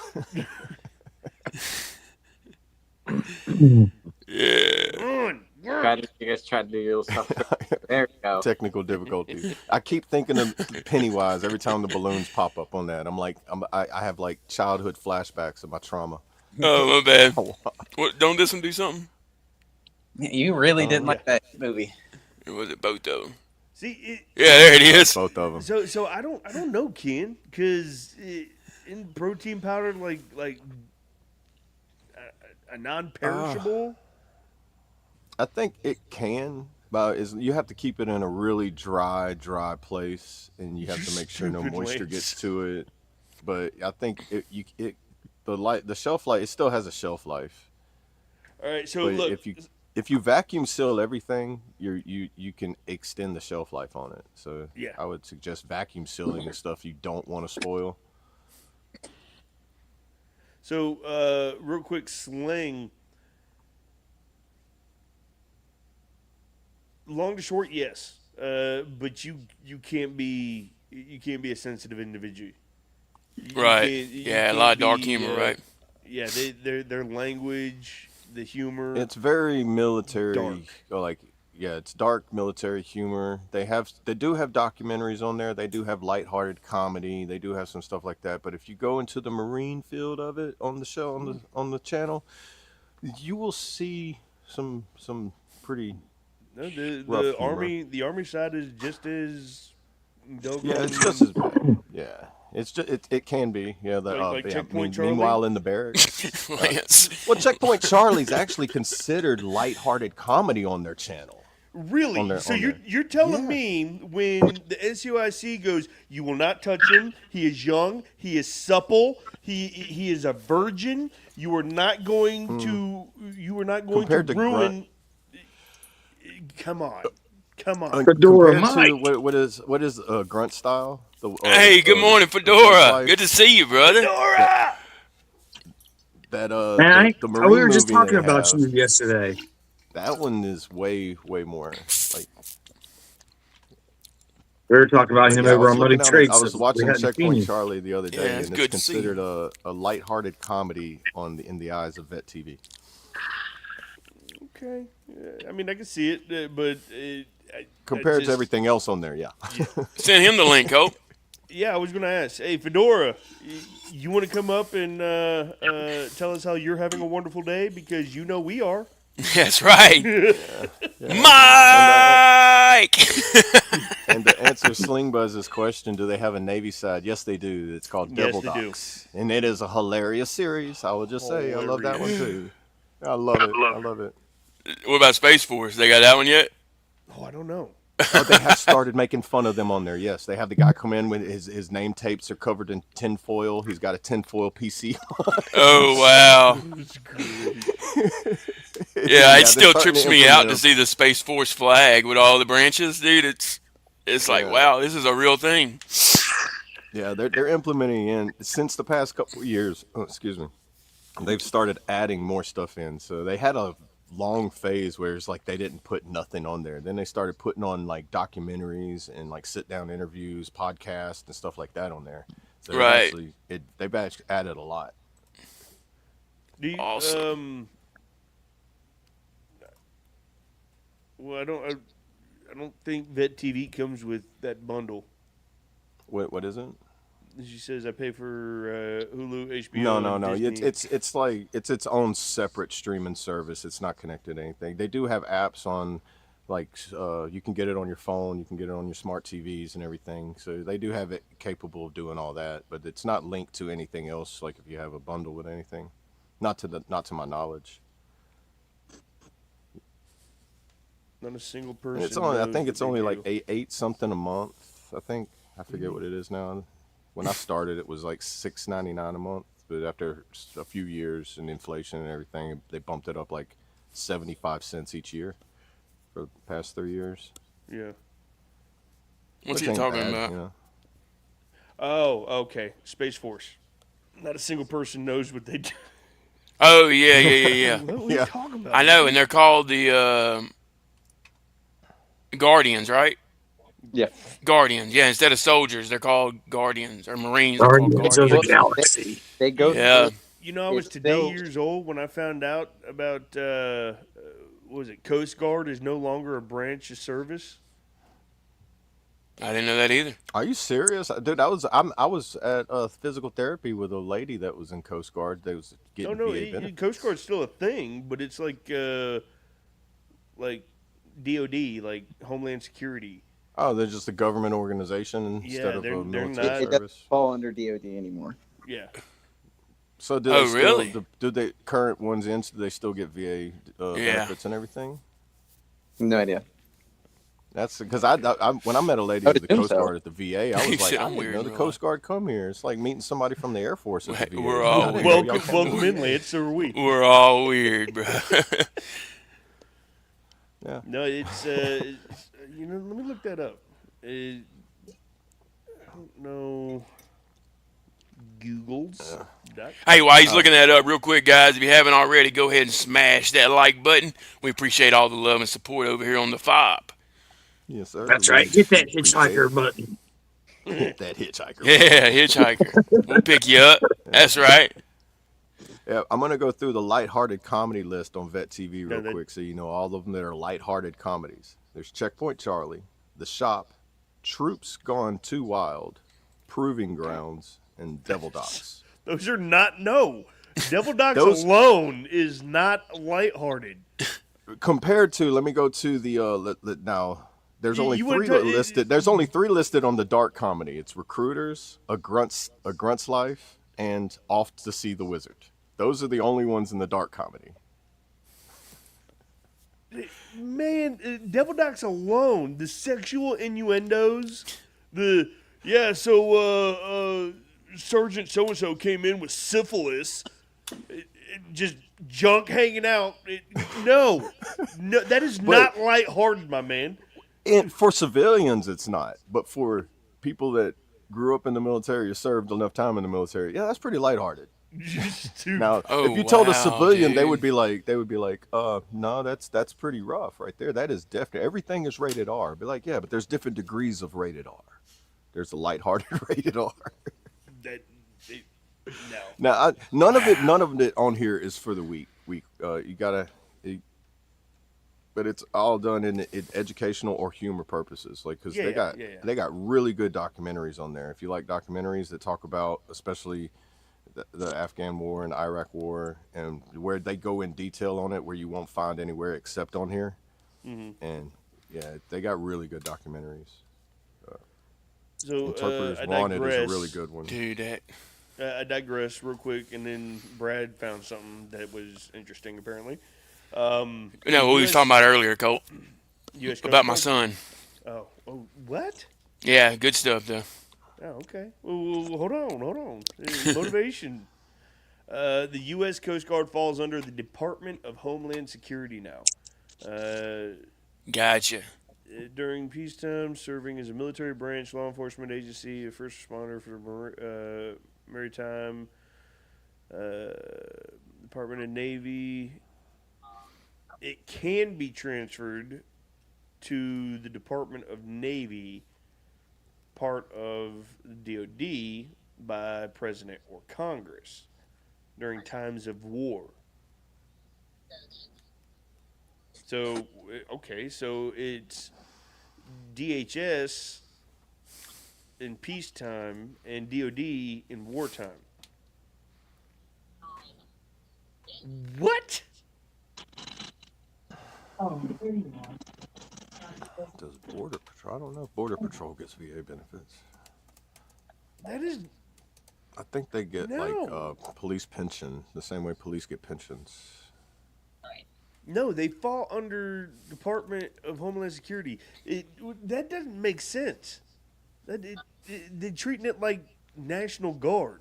Yeah. You guys tried to do your little stuff. There we go. Technical difficulties. I keep thinking of Pennywise every time the balloons pop up on that. I'm like, I have like childhood flashbacks of my trauma. Oh, my bad. What, don't this one do something? You really didn't like that movie. Or was it both of them? See, Yeah, there it is. Both of them. so I don't know, Ken, because in protein powder, like a non-perishable. I think it can, but you have to keep it in a really dry place, and you have to make sure no Stupid moisture ways. gets to it. But I think the shelf life, it still has a shelf life. All right, so But look, if you vacuum seal everything, you can extend the shelf life on it. So Yeah. I would suggest vacuum sealing the stuff you don't want to spoil. so real quick, Sling. Long to short, yes, but you can't be a sensitive individual. Right. You Yeah, a can't lot of dark be, humor, right? Yeah, their language, the humor. It's very military. Dark. Or like, yeah, it's dark military humor. They do have documentaries on there. They do have lighthearted comedy. They do have some stuff like that. But if you go into the Marine field of it on the show on the channel, you will see some pretty. No, rough the humor. army side is just as doggone. Yeah, it's just as bad. Yeah, it's just it can be. Yeah, Like Checkpoint Charlie? meanwhile in the barracks. Lance. Well, Checkpoint Charlie's actually considered lighthearted comedy on their channel. Really? on So their- you're telling Yeah. me when the NCOIC goes, you will not touch him. He is young. He is supple. He is a virgin. You are not going to. You are not going Compared to to ruin. Come on. Fedora Compared to Mike. what is grunt style? Hey, good morning, Fedora. Good to see you, brother. Dora! That Man, the we Marine were just movie talking they about have, you yesterday. That one is way more like. We were talking about him Yeah, I over was on Muddy looking at it. Traits. I was We watching hadn't seen Checkpoint you. Charlie the other day, Yeah, it's and good it's to see you. considered a lighthearted comedy in the eyes of Vet TV. Okay. I mean, I can see it, but Compared to just- everything else on there, yeah. Send him the link, Hope. Yeah, I was going to ask. Hey, Fedora, you want to come up and tell us how you're having a wonderful day? Because you know we are. That's right. Mike! And to answer Sling Buzz's question, do they have a Navy side? Yes, they do. It's called Yes, Devil they do. Docs, and it is a hilarious series. I will just say, I love that one too. I love it. I love it. What about Space Force? They got that one yet? Oh, I don't know. Oh, they have started making fun of them on there. Yes, they have the guy come in with his name tapes are covered in tinfoil. He's got a tinfoil PC. Oh wow. That's great. Yeah, it They're still starting trips to me out implement to them. see the Space Force flag with all the branches, dude. It's like, Yeah, wow, this is a real thing. yeah, they're implementing in since the past couple of years. Oh, excuse me. They've started adding more stuff in. So they had a long phase where it's like they didn't put nothing on there. Then they started putting on like documentaries and like sit down interviews, podcasts, and stuff like that on there. So Right. they've actually added a lot. Do you, Awesome. well, I don't think Vet TV comes with that bundle. What is it? She says I pay for Hulu, No, HBO, no, and no. Disney. It's like it's its own separate streaming service. It's not connected to anything. They do have apps on, like you can get it on your phone, you can get it on your smart TVs and everything. So they do have it capable of doing all that, but it's not linked to anything else. Like if you have a bundle with anything, not to my knowledge. Not a single And person. it's only I knows think what it's they only do. like eight something a month. I think I forget what it is now. When I started, it was like $6.99 a month, but after a few years and inflation and everything, they bumped it up like 75 cents each year for the past 3 years. Yeah. What's Which he ain't talking bad, about? you know? Oh, okay. Space Force. Not a single person knows what they do. Oh yeah. What are you Yeah. talking about? I know, and they're called the Guardians, right? Yeah. Guardians. Yeah, instead of soldiers, they're called Guardians, or Marines. They're called Guardians of the Well, Guardians. Galaxy. they go Yeah. through. You know, I was It's today still- years old when I found out about what was it? Coast Guard is no longer a branch of service. I didn't know that either. Are you serious, dude? I was at physical therapy with a lady that was in Coast Guard. They was No, getting no, VA benefits. Coast Guard's still a thing, but it's like DOD, like Homeland Security. Oh, they're just a government organization Yeah, instead of they're a not- military It doesn't service. fall under DOD anymore. Yeah. So do Oh, they still, really? do they current ones in? Do they still get VA Yeah. benefits and everything? No idea. That's because I when I met a lady I with would the assume Coast so. Guard at the VA, I He was like, said, I "I'm didn't weird know in the real Coast Guard come here. It's like meeting somebody from the Air Force at the VA. We're all I didn't know y'all Welcome, come welcome here. in, Lance. So are we. We're all weird, bro. Yeah. No, it's you know. Let me look that up. I don't know. Google's. Hey, while he's looking that up real quick, guys, if you haven't already, go ahead and smash that like button. We appreciate all the love and support over here on the F.O.B. Yes, sir. That's right. Hit that Appreciate hitchhiker it. button. Hit that hitchhiker. Yeah, hitchhiker. We'll pick you up. That's right. Yeah, I'm gonna go through the lighthearted comedy list on Vet TV real No, that- quick, so you know all of them that are lighthearted comedies. There's Checkpoint Charlie, The Shop, Troops Gone Too Wild, Proving Grounds, and Devil Docs. Those are not Devil Docs Those- alone is not lighthearted. Compared to, let me go to the now. There's only you three wouldn't listed. There's only three listed on the dark comedy. It's Recruiters, A Grunt's Life, and Off to See the Wizard. Those are the only ones in the dark comedy. Man, Devil Docs alone, the sexual innuendos, Sergeant so and so came in with syphilis, just junk hanging out. No, that is not lighthearted, my man. And for civilians, it's not. But for people that grew up in the military or served enough time in the military, yeah, that's pretty lighthearted. Dude, Now, Oh, if you told a wow, civilian, they dude. would be like, no, that's pretty rough right there. That is definitely everything is rated R. Be like, yeah, but there's different degrees of rated R. There's a lighthearted rated R. no. Now, none of it on here is for the weak. You gotta, but it's all done in educational or humor purposes. Like, because they got really good documentaries on there. If you like documentaries that talk about, especially the Afghan War and Iraq War, and where they go in detail on it, where you won't find anywhere except on here. Mm-hmm. And yeah, they got really good documentaries. So Interpreters I Wanted is digress. a really good one. Dude, that. I digress real quick, and then Brad found something that was interesting, apparently. No, what we was talking about earlier, Colt. US About my Coast son. Guard? What? Yeah, good stuff though. Oh, okay. Well, hold on. Motivation. The U.S. Coast Guard falls under the Department of Homeland Security now. Uh, Gotcha. During peacetime, serving as a military branch, law enforcement agency, a first responder for maritime, uh, Department of Navy. It can be transferred to the Department of Navy, part of the DoD, by President or Congress during times of war. So, okay, so it's DHS in peacetime and DoD in wartime. What? Does Border Patrol? I don't know if Border Patrol gets VA benefits. That is I think they get no. police pension, the same way police get pensions. No, they fall under Department of Homeland Security. That doesn't make sense. They're treating it like National Guard.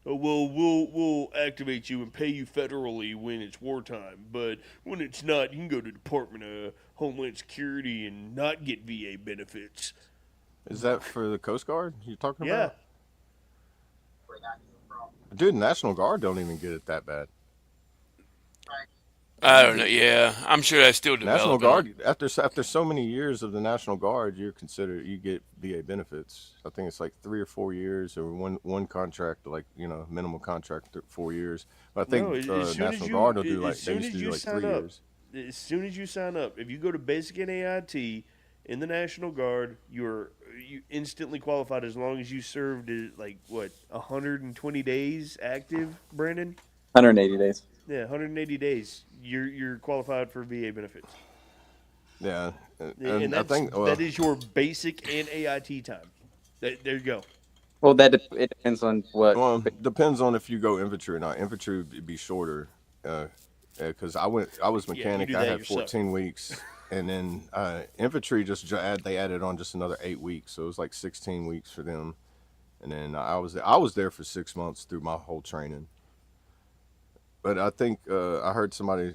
Oh, well, we'll activate you and pay you federally when it's wartime, but when it's not, you can go to Department of Homeland Security and not get VA benefits. Is that for the Coast Guard you're talking Yeah. about? Dude, National Guard don't even get it that bad. I don't know. Yeah, I'm sure that's still National developing. Guard, after so many years of the National Guard, you get VA benefits. I think it's like 3 or 4 years, or one contract, like minimum contract 4 years. But I think No, National Guard will do like as they soon used as to do you like sign 3 years. up, as soon as you sign up, if you go to Basic NAIT in the National Guard, you instantly qualified as long as you served 120 days active, Brandon. 180 days. Yeah, 180 days. You're qualified for VA benefits. Yeah, And I think that is your basic and AIT time. There you go. Well, it depends on what. well depends on if you go infantry or not. Infantry would be shorter, because I was Yeah, you mechanic. do I that had yourself. 14 weeks, and then infantry they added on just another 8 weeks, so it was like 16 weeks for them. And then I was there for 6 months through my whole training. But I think I heard somebody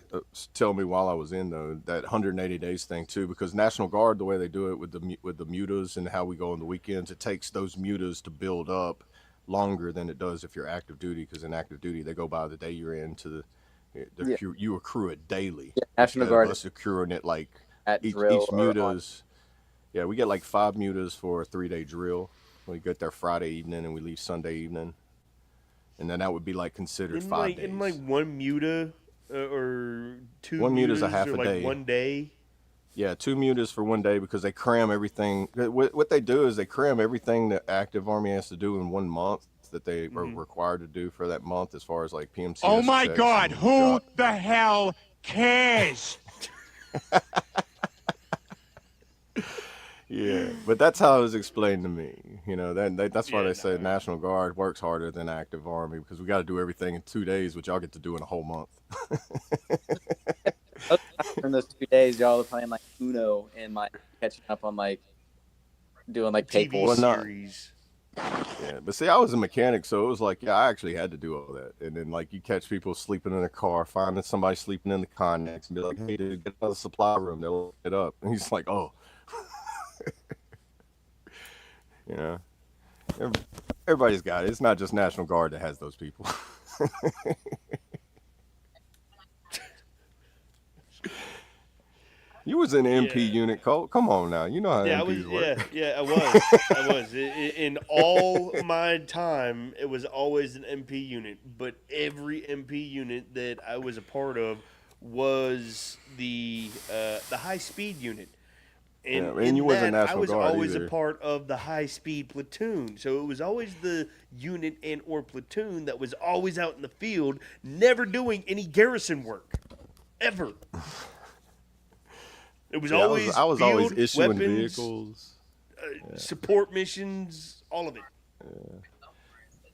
tell me while I was in though that 180 days thing too, because National Guard, the way they do it with the mutas and how we go on the weekends, it takes those mutas to build up longer than it does if you're active duty. Because in active duty, they go by the day you're in to Yeah. you accrue it daily. Yeah, National Instead Guard of us accruing it like at each drill or on. mutas. Yeah, we get like 5 mutas for a 3-day drill. We get there Friday evening and we leave Sunday evening. And then that would be like considered In 5 days. in like one muta or two One muta's a mutas half or a like day. 1 day. Yeah, 2 mutas for 1 day because they cram everything. What they do is they cram everything that active Army has to do in 1 month that they are required to do for that month, as far as like PMCS. Oh my checks God, and who job. the hell cares? Yeah, but that's how it was explained to me. That's why they say National Guard works harder than active Army, because we got to do everything in 2 days, which y'all get to do in a whole month. In those 2 days, y'all are playing like Uno and like catching up on like doing like TV paperwork. series. Yeah, but see, I was a mechanic, so it was like, I actually had to do all that. And then, like, you catch people sleeping in their car, finding somebody sleeping in the Connex, and be like, hey, dude, get out of the supply room. They'll look it up. And he's like, oh. Everybody's got it. It's not just National Guard that has those people. You was in MP unit, Colt. Come on now. You know how MPs work. I was. In all my time, it was always an MP unit. But every MP unit that I was a part of was the high speed unit. And you wasn't National I was Guard always either. a part of the high speed platoon. So it was always the unit and or platoon that was always out in the field, never doing any garrison work, ever. It was always I was field, always issuing weapons, vehicles. support missions, all of it.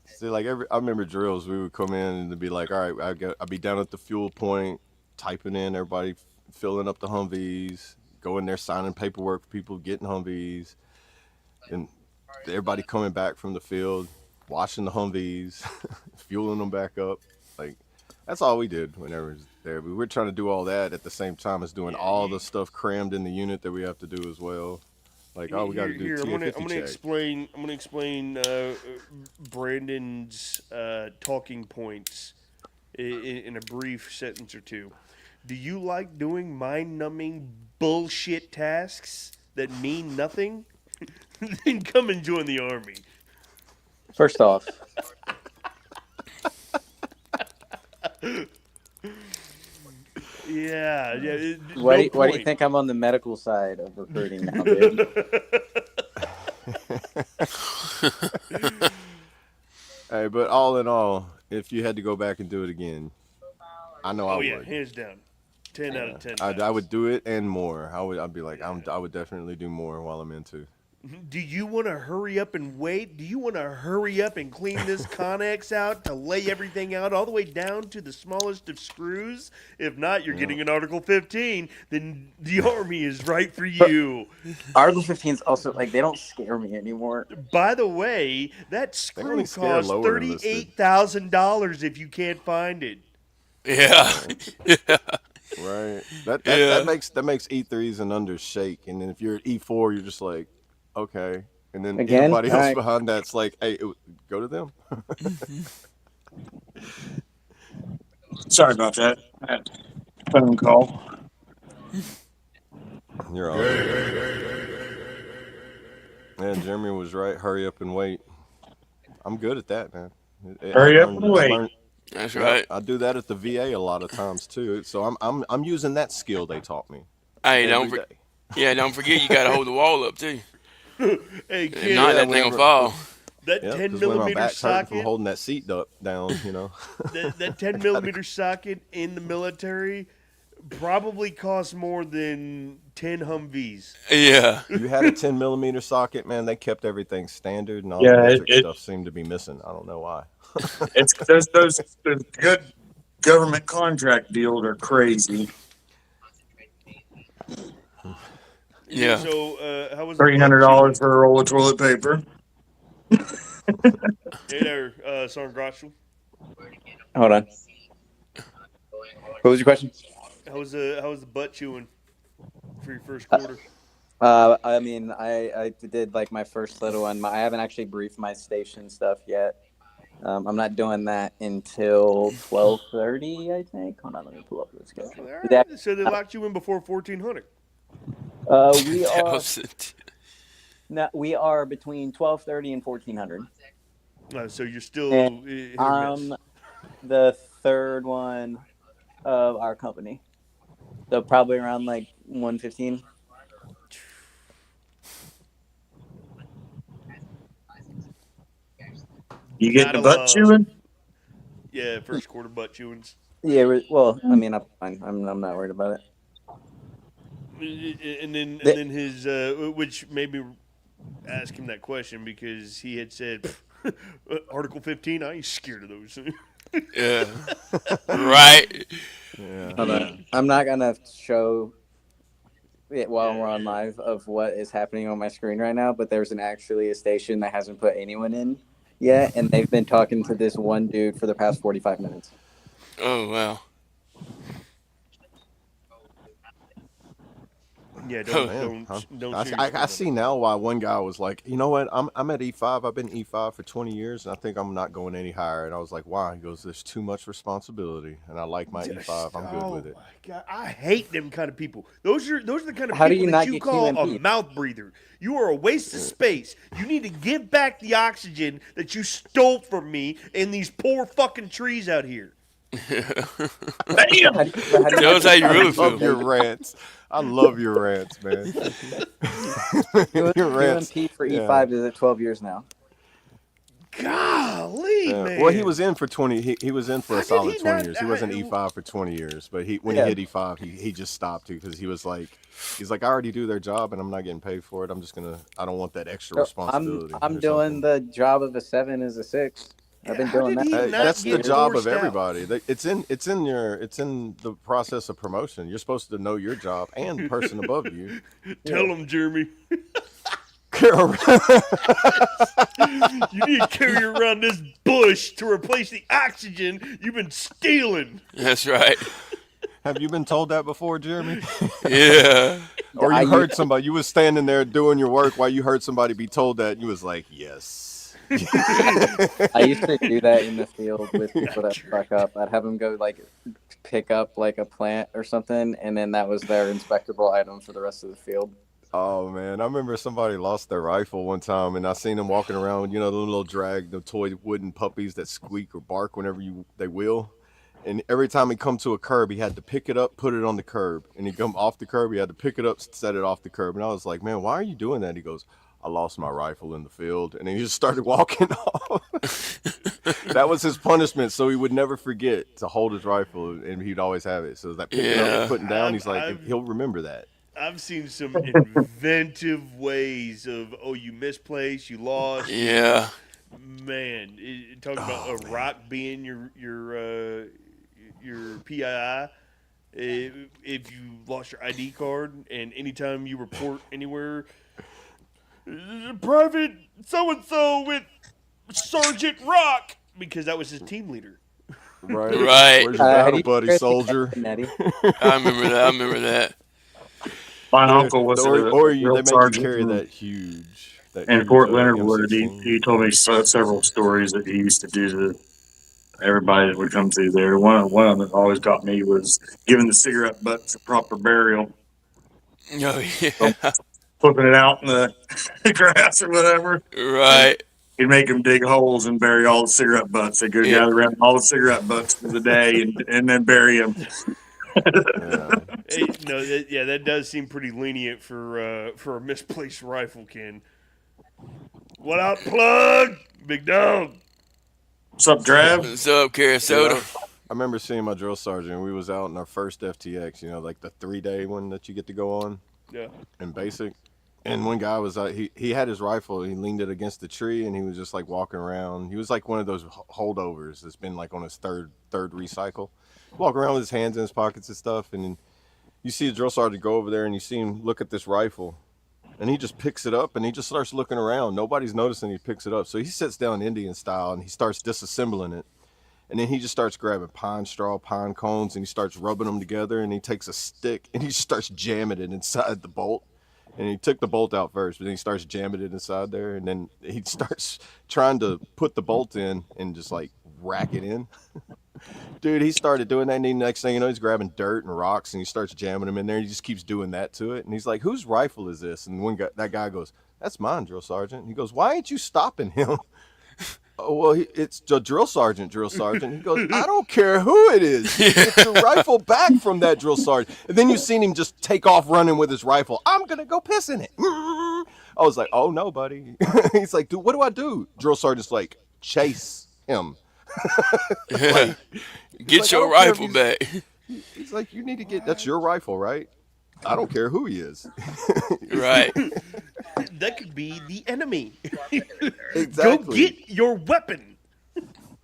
See, like I remember drills. We would come in and they'd be like, "All right, I'd be down at the fuel point, typing in everybody, filling up the Humvees, go in there signing paperwork for people getting Humvees, and everybody coming back from the field, washing the Humvees, fueling them back up. Like that's all we did whenever it was there. But we're trying to do all that at the same time as doing all the stuff crammed in the unit that we have to do as well. Like, oh, we got to do Here, TA 50 check. I'm gonna explain Brandon's talking points in a brief sentence or two. Do you like doing mind-numbing bullshit tasks that mean nothing? Then come and join the army. First off, Yeah. why do you think I'm on the medical side of recruiting now, dude? Hey, but all in all, if you had to go back and do it again, I know I would. Hands down. 10 out of 10. I would do it and more. I'd be like, I would definitely do more while I'm into. Do you want to hurry up and wait? Do you want to hurry up and clean this Connex out to lay everything out all the way down to the smallest of screws? If not, you're getting an Article 15. Then the Army is right for you. Article 15's also, like, they don't scare me anymore. By the way, that screw costs $38,000 if you can't find it. Yeah. Right. That makes E3s and unders shake. And then if you're at E4, you're just like, okay. And then everybody else behind that's like, hey, go to them. Sorry about that. That phone call. You're all right. Man, Jeremy was right. Hurry up and wait. I'm good at that, man. Hurry up and wait. That's right. I do that at the VA a lot of times too. So I'm using that skill they taught me. Hey, don't forget you got to hold the wall up too. Hey, kid, not that thing will fall. That 10 millimeter socket from holding that seat down, you know. that 10 millimeter socket in the military probably costs more than 10 Humvees. Yeah. You had a 10 millimeter socket, man. They kept everything standard, and all the electric stuff seemed to be missing. I don't know why. It's those good government contract deals are crazy. Yeah. So, how was $300 for a roll of toilet paper? Hey there, Sergeant Grotchel. Hold on. What was your question? How was the butt chewing for your first quarter? I mean, I did like my first little one. I haven't actually briefed my station stuff yet. I'm not doing that until 12:30, I think. Hold on, let me pull up the schedule. Right. So they locked you in before 1400. We are between 12:30 and 1400. So you're still. The third one of our company, so probably around like 1:15. You get the butt chewing? Yeah, first quarter butt chewings. Yeah, well, I mean, I'm fine. I'm not worried about it. And then his, which made me ask him that question because he had said, Article 15, I ain't scared of those. Yeah. Right. Yeah. I'm not gonna show it while we're on live of what is happening on my screen right now, but there's actually a station that hasn't put anyone in yet, and they've been talking to this one dude for the past 45 minutes. Oh, wow. Yeah, don't. I see now why one guy was like, you know what, I'm at E5. I've been E5 for 20 years, and I think I'm not going any higher. And I was like, why? He goes, there's too much responsibility, and I like my E5. I'm good with it. Oh my God, I hate them kind of people. Those are the kind of How do people you that not you get call QMP? a mouth breather. You are a waste of space. You need to give back the oxygen that you stole from me in these poor fucking trees out here. Damn! Tell us how you really feel. I love your rants. I love your rants, man. Your rants. QMP for E5 is at 12 years now. Golly, man. Well, he was in for 20. He was in for a solid 20 years. He not- wasn't E5 for 20 years, but when he hit E5, he just stopped because he's like, I already do their job and I'm not getting paid for it. I don't want that extra responsibility. I'm doing the job of a 7 as a 6. I've been doing that. That's the job of everybody. It's in the process of promotion. You're supposed to know your job and the person above you. Tell him, Jeremy. You need to carry around this bush to replace the oxygen you've been stealing. That's right. Have you been told that before, Jeremy? Yeah. Or you heard somebody, you was standing there doing your work while you heard somebody be told that, and you was like, yes. I used to do that in the field with people that fuck up. I'd have them go like pick up like a plant or something, and then that was their inspectable item for the rest of the field. Oh man, I remember somebody lost their rifle one time, and I seen them walking around, the little drag, the toy wooden puppies that squeak or bark whenever they will. And every time he come to a curb, he had to pick it up, put it on the curb. And he come off the curb, he had to pick it up, set it off the curb. And I was like, man, why are you doing that? He goes, I lost my rifle in the field. And then he just started walking off. That was his punishment, so he would never forget to hold his rifle, and he'd always have it. So that picking up and putting down, he's like, he'll remember that. I've seen some inventive ways of, you misplaced, you lost. Yeah. Man, talking about a rock being your PII. If you lost your ID card, and anytime you report anywhere, Private so-and-so with Sergeant Rock, because that was his team leader. Right. Where's your battle buddy, soldier? I remember that. My uncle was they make you sergeant carry that huge. In Fort Leonard Wood. He told me several stories that he used to do to everybody that would come through there. One of them that always got me was giving the cigarette butts a proper burial. Oh, yeah. So, flipping it out in the grass or whatever. Right. He'd make them dig holes and bury all the cigarette butts. They'd go gather around all the cigarette butts for the day and then bury them. That does seem pretty lenient for a misplaced rifle, Ken. What up, Plug? Big dog. What's up, Trav? What's up, Carasota? I remember seeing my drill sergeant. We was out in our first FTX, like the 3-day one that you get to go on. Yeah. In basic. And one guy was he had his rifle. He leaned it against the tree, and he was just like walking around. He was like one of those holdovers that's been like on his third recycle. Walking around with his hands in his pockets and stuff. And then you see the drill sergeant go over there, and you see him look at this rifle. And he just picks it up, and he just starts looking around. Nobody's noticing he picks it up. So he sits down Indian style, and he starts disassembling it. And then he just starts grabbing pine straw, pine cones, and he starts rubbing them together. And he takes a stick, and he just starts jamming it inside the bolt. And he took the bolt out first, but then he starts jamming it inside there. And then he starts trying to put the bolt in and just, like, rack it in. Dude, he started doing that, and the next thing you know, he's grabbing dirt and rocks, and he starts jamming them in there. And he just keeps doing that to it. And he's like, whose rifle is this? And that guy goes, that's mine, drill sergeant. He goes, why ain't you stopping him? Oh, well, it's the drill sergeant. He goes, I don't care who it is. Get your rifle back from that drill sergeant. And then you seen him just take off running with his rifle. I'm going to go piss in it. I was like, oh, no, buddy. He's like, dude, what do I do? Drill sergeant's like, chase him. Get your rifle back. He's like, you need to that's your rifle, right? I don't care who he is. Right. That could be the enemy. Exactly. Go get your weapon.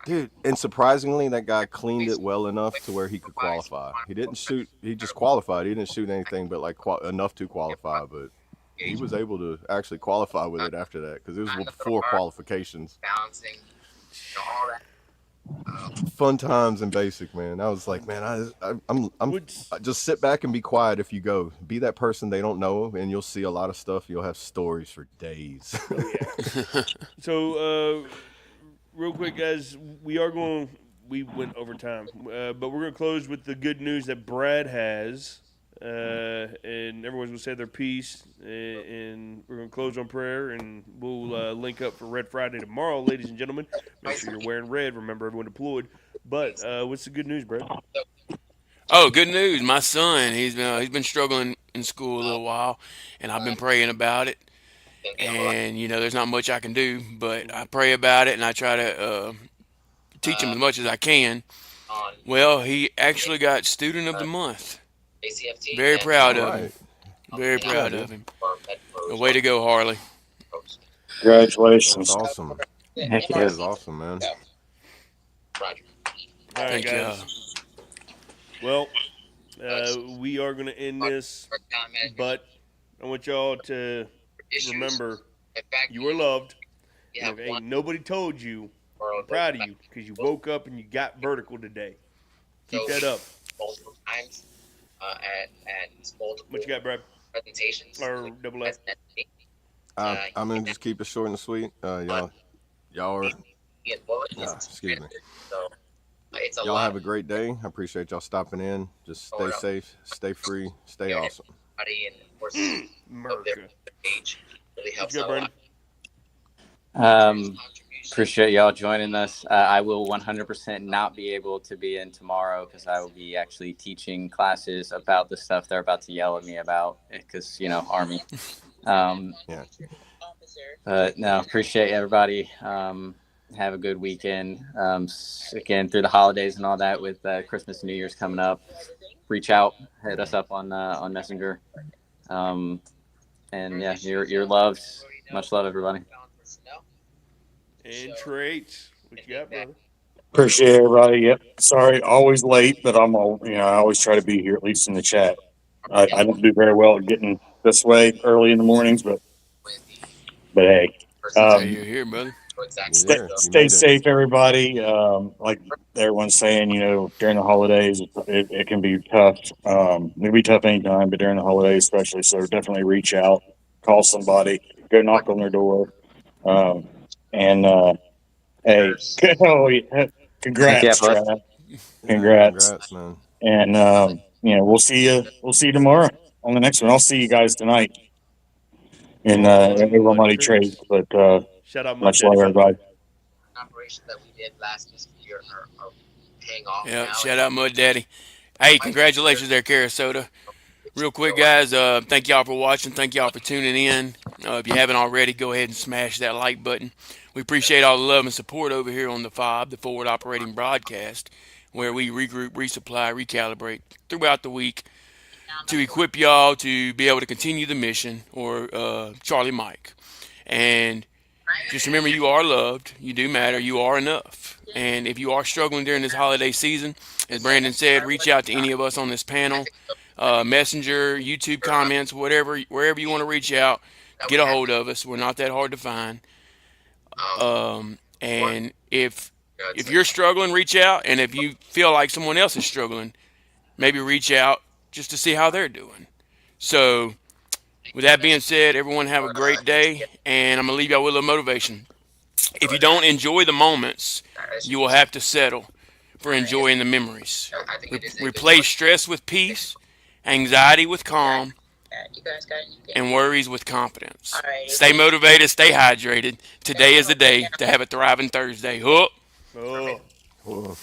Dude, and surprisingly, that guy cleaned it well enough to where he could qualify. He didn't shoot. He just qualified. He didn't shoot anything but like enough to qualify. But he was able to actually qualify with it after that because it was before qualifications. Balancing, all that. Fun times in basic, man. I was like, man, I'm just sit back and be quiet if you go. Be that person they don't know, and you'll see a lot of stuff. You'll have stories for days. Oh, yeah. So, real quick, guys, we went over time, but we're going to close with the good news that Brad has, and everyone's going to say their piece, and we're going to close on prayer, and we'll link up for Red Friday tomorrow, ladies and gentlemen. Make sure you're wearing red. Remember, everyone deployed. But what's the good news, Brad? Oh, good news. My son, he's been struggling in school a little while, and I've been praying about it. And, there's not much I can do, but I pray about it, and I try to teach him as much as I can. Well, he actually got Student of the Month. Very proud of him. Very proud of him. Way to go, Harley. Congratulations. That's awesome. Heck That is awesome, man. All right, Thank guys. Well, we are going to end this, but I want y'all to remember In fact, You are loved. you And have if ain't one nobody told you, I'm world proud of you because you woke up and you got vertical today. Keep that up. multiple times at multiple What you got, Brad? presentations. Or double F? I'm gonna just keep it short and sweet. Y'all are. Excuse me. So it's a Y'all lot. have a great day. I appreciate y'all stopping in. Just stay safe, stay free, stay awesome. And of course, America. page really What helps you got, out a Brandon? lot. Appreciate y'all joining us. I will 100% not be able to be in tomorrow because I will be actually teaching classes about the stuff they're about to yell at me about because, Army. Yeah. But no, appreciate everybody. Have a good weekend. Again, through the holidays and all that with Christmas and New Year's coming up. Reach out, hit us up on Messenger. And yeah, you're loved. Much love, everybody. And traits. What you got, brother? Appreciate everybody. Yep. Sorry, always late, but I always try to be here at least in the chat. I don't do very well at getting this way early in the mornings, but hey, Hey, you're here, brother. stay safe, everybody. Like everyone's saying, during the holidays, it can be tough. It can be tough anytime, but during the holidays, especially. So definitely reach out, call somebody, go knock on their door. And hey, congrats, Trav. Congrats. Congrats, man. And we'll see you. We'll see you tomorrow on the next one. I'll see you guys tonight in Over Money Trade. But shout out much Mud love, Daddy, everybody. Operation that we did last year are paying off. Yeah, now. shout out Mud Daddy. Hey, congratulations there, Sarasota. Real quick, guys, thank y'all for watching. Thank y'all for tuning in. If you haven't already, go ahead and smash that like button. We appreciate all the love and support over here on the F.O.B, the Forward Operating Broadcast, where we regroup, resupply, recalibrate throughout the week to equip y'all to be able to continue the mission, or Charlie Mike. And just remember, you are loved. You do matter. You are enough. And if you are struggling during this holiday season, as Brandon said, reach out to any of us on this panel. Messenger, YouTube comments, wherever you want to reach out, get a hold of us. We're not that hard to find. And if you're struggling, reach out. And if you feel like someone else is struggling, maybe reach out just to see how they're doing. So, with that being said, everyone have a great day. And I'm going to leave y'all with a little motivation. If you don't enjoy the moments, you will have to settle for enjoying the memories. Replace stress with peace, anxiety with calm, and worries with confidence. Stay motivated, stay hydrated. Today is the day to have a thriving Thursday. Hook. Oh. Whoa.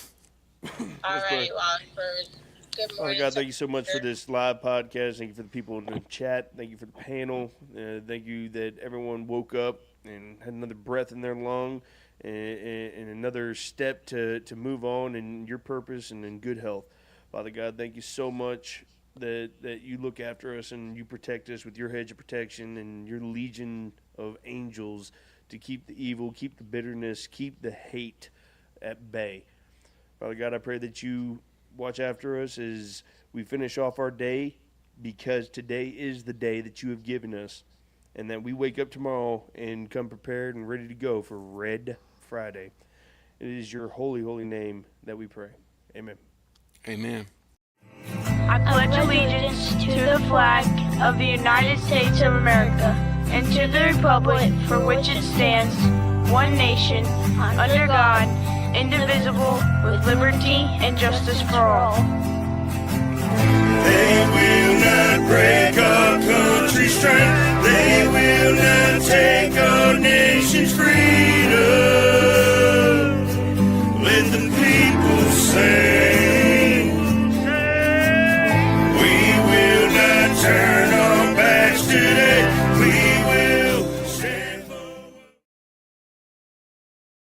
All right, good Father God, thank you so much for this live podcast. Thank you for the people in the chat. Thank you for the panel. Thank you that everyone woke up and had another breath in their lung and another step to move on in your purpose and in good health. Father God, thank you so much that you look after us and you protect us with your hedge of protection and your legion of angels to keep the evil, keep the bitterness, keep the hate at bay. Father God, I pray that you watch after us as we finish off our day, because today is the day that you have given us, and that we wake up tomorrow and come prepared and ready to go for Red Friday. It is your holy, holy name that we pray. Amen. Amen. I pledge allegiance to the flag of the United States of America and to the republic for which it stands, one nation, under God, indivisible, with liberty and justice for all. They will not break our country's strength. They will not take our nation's free.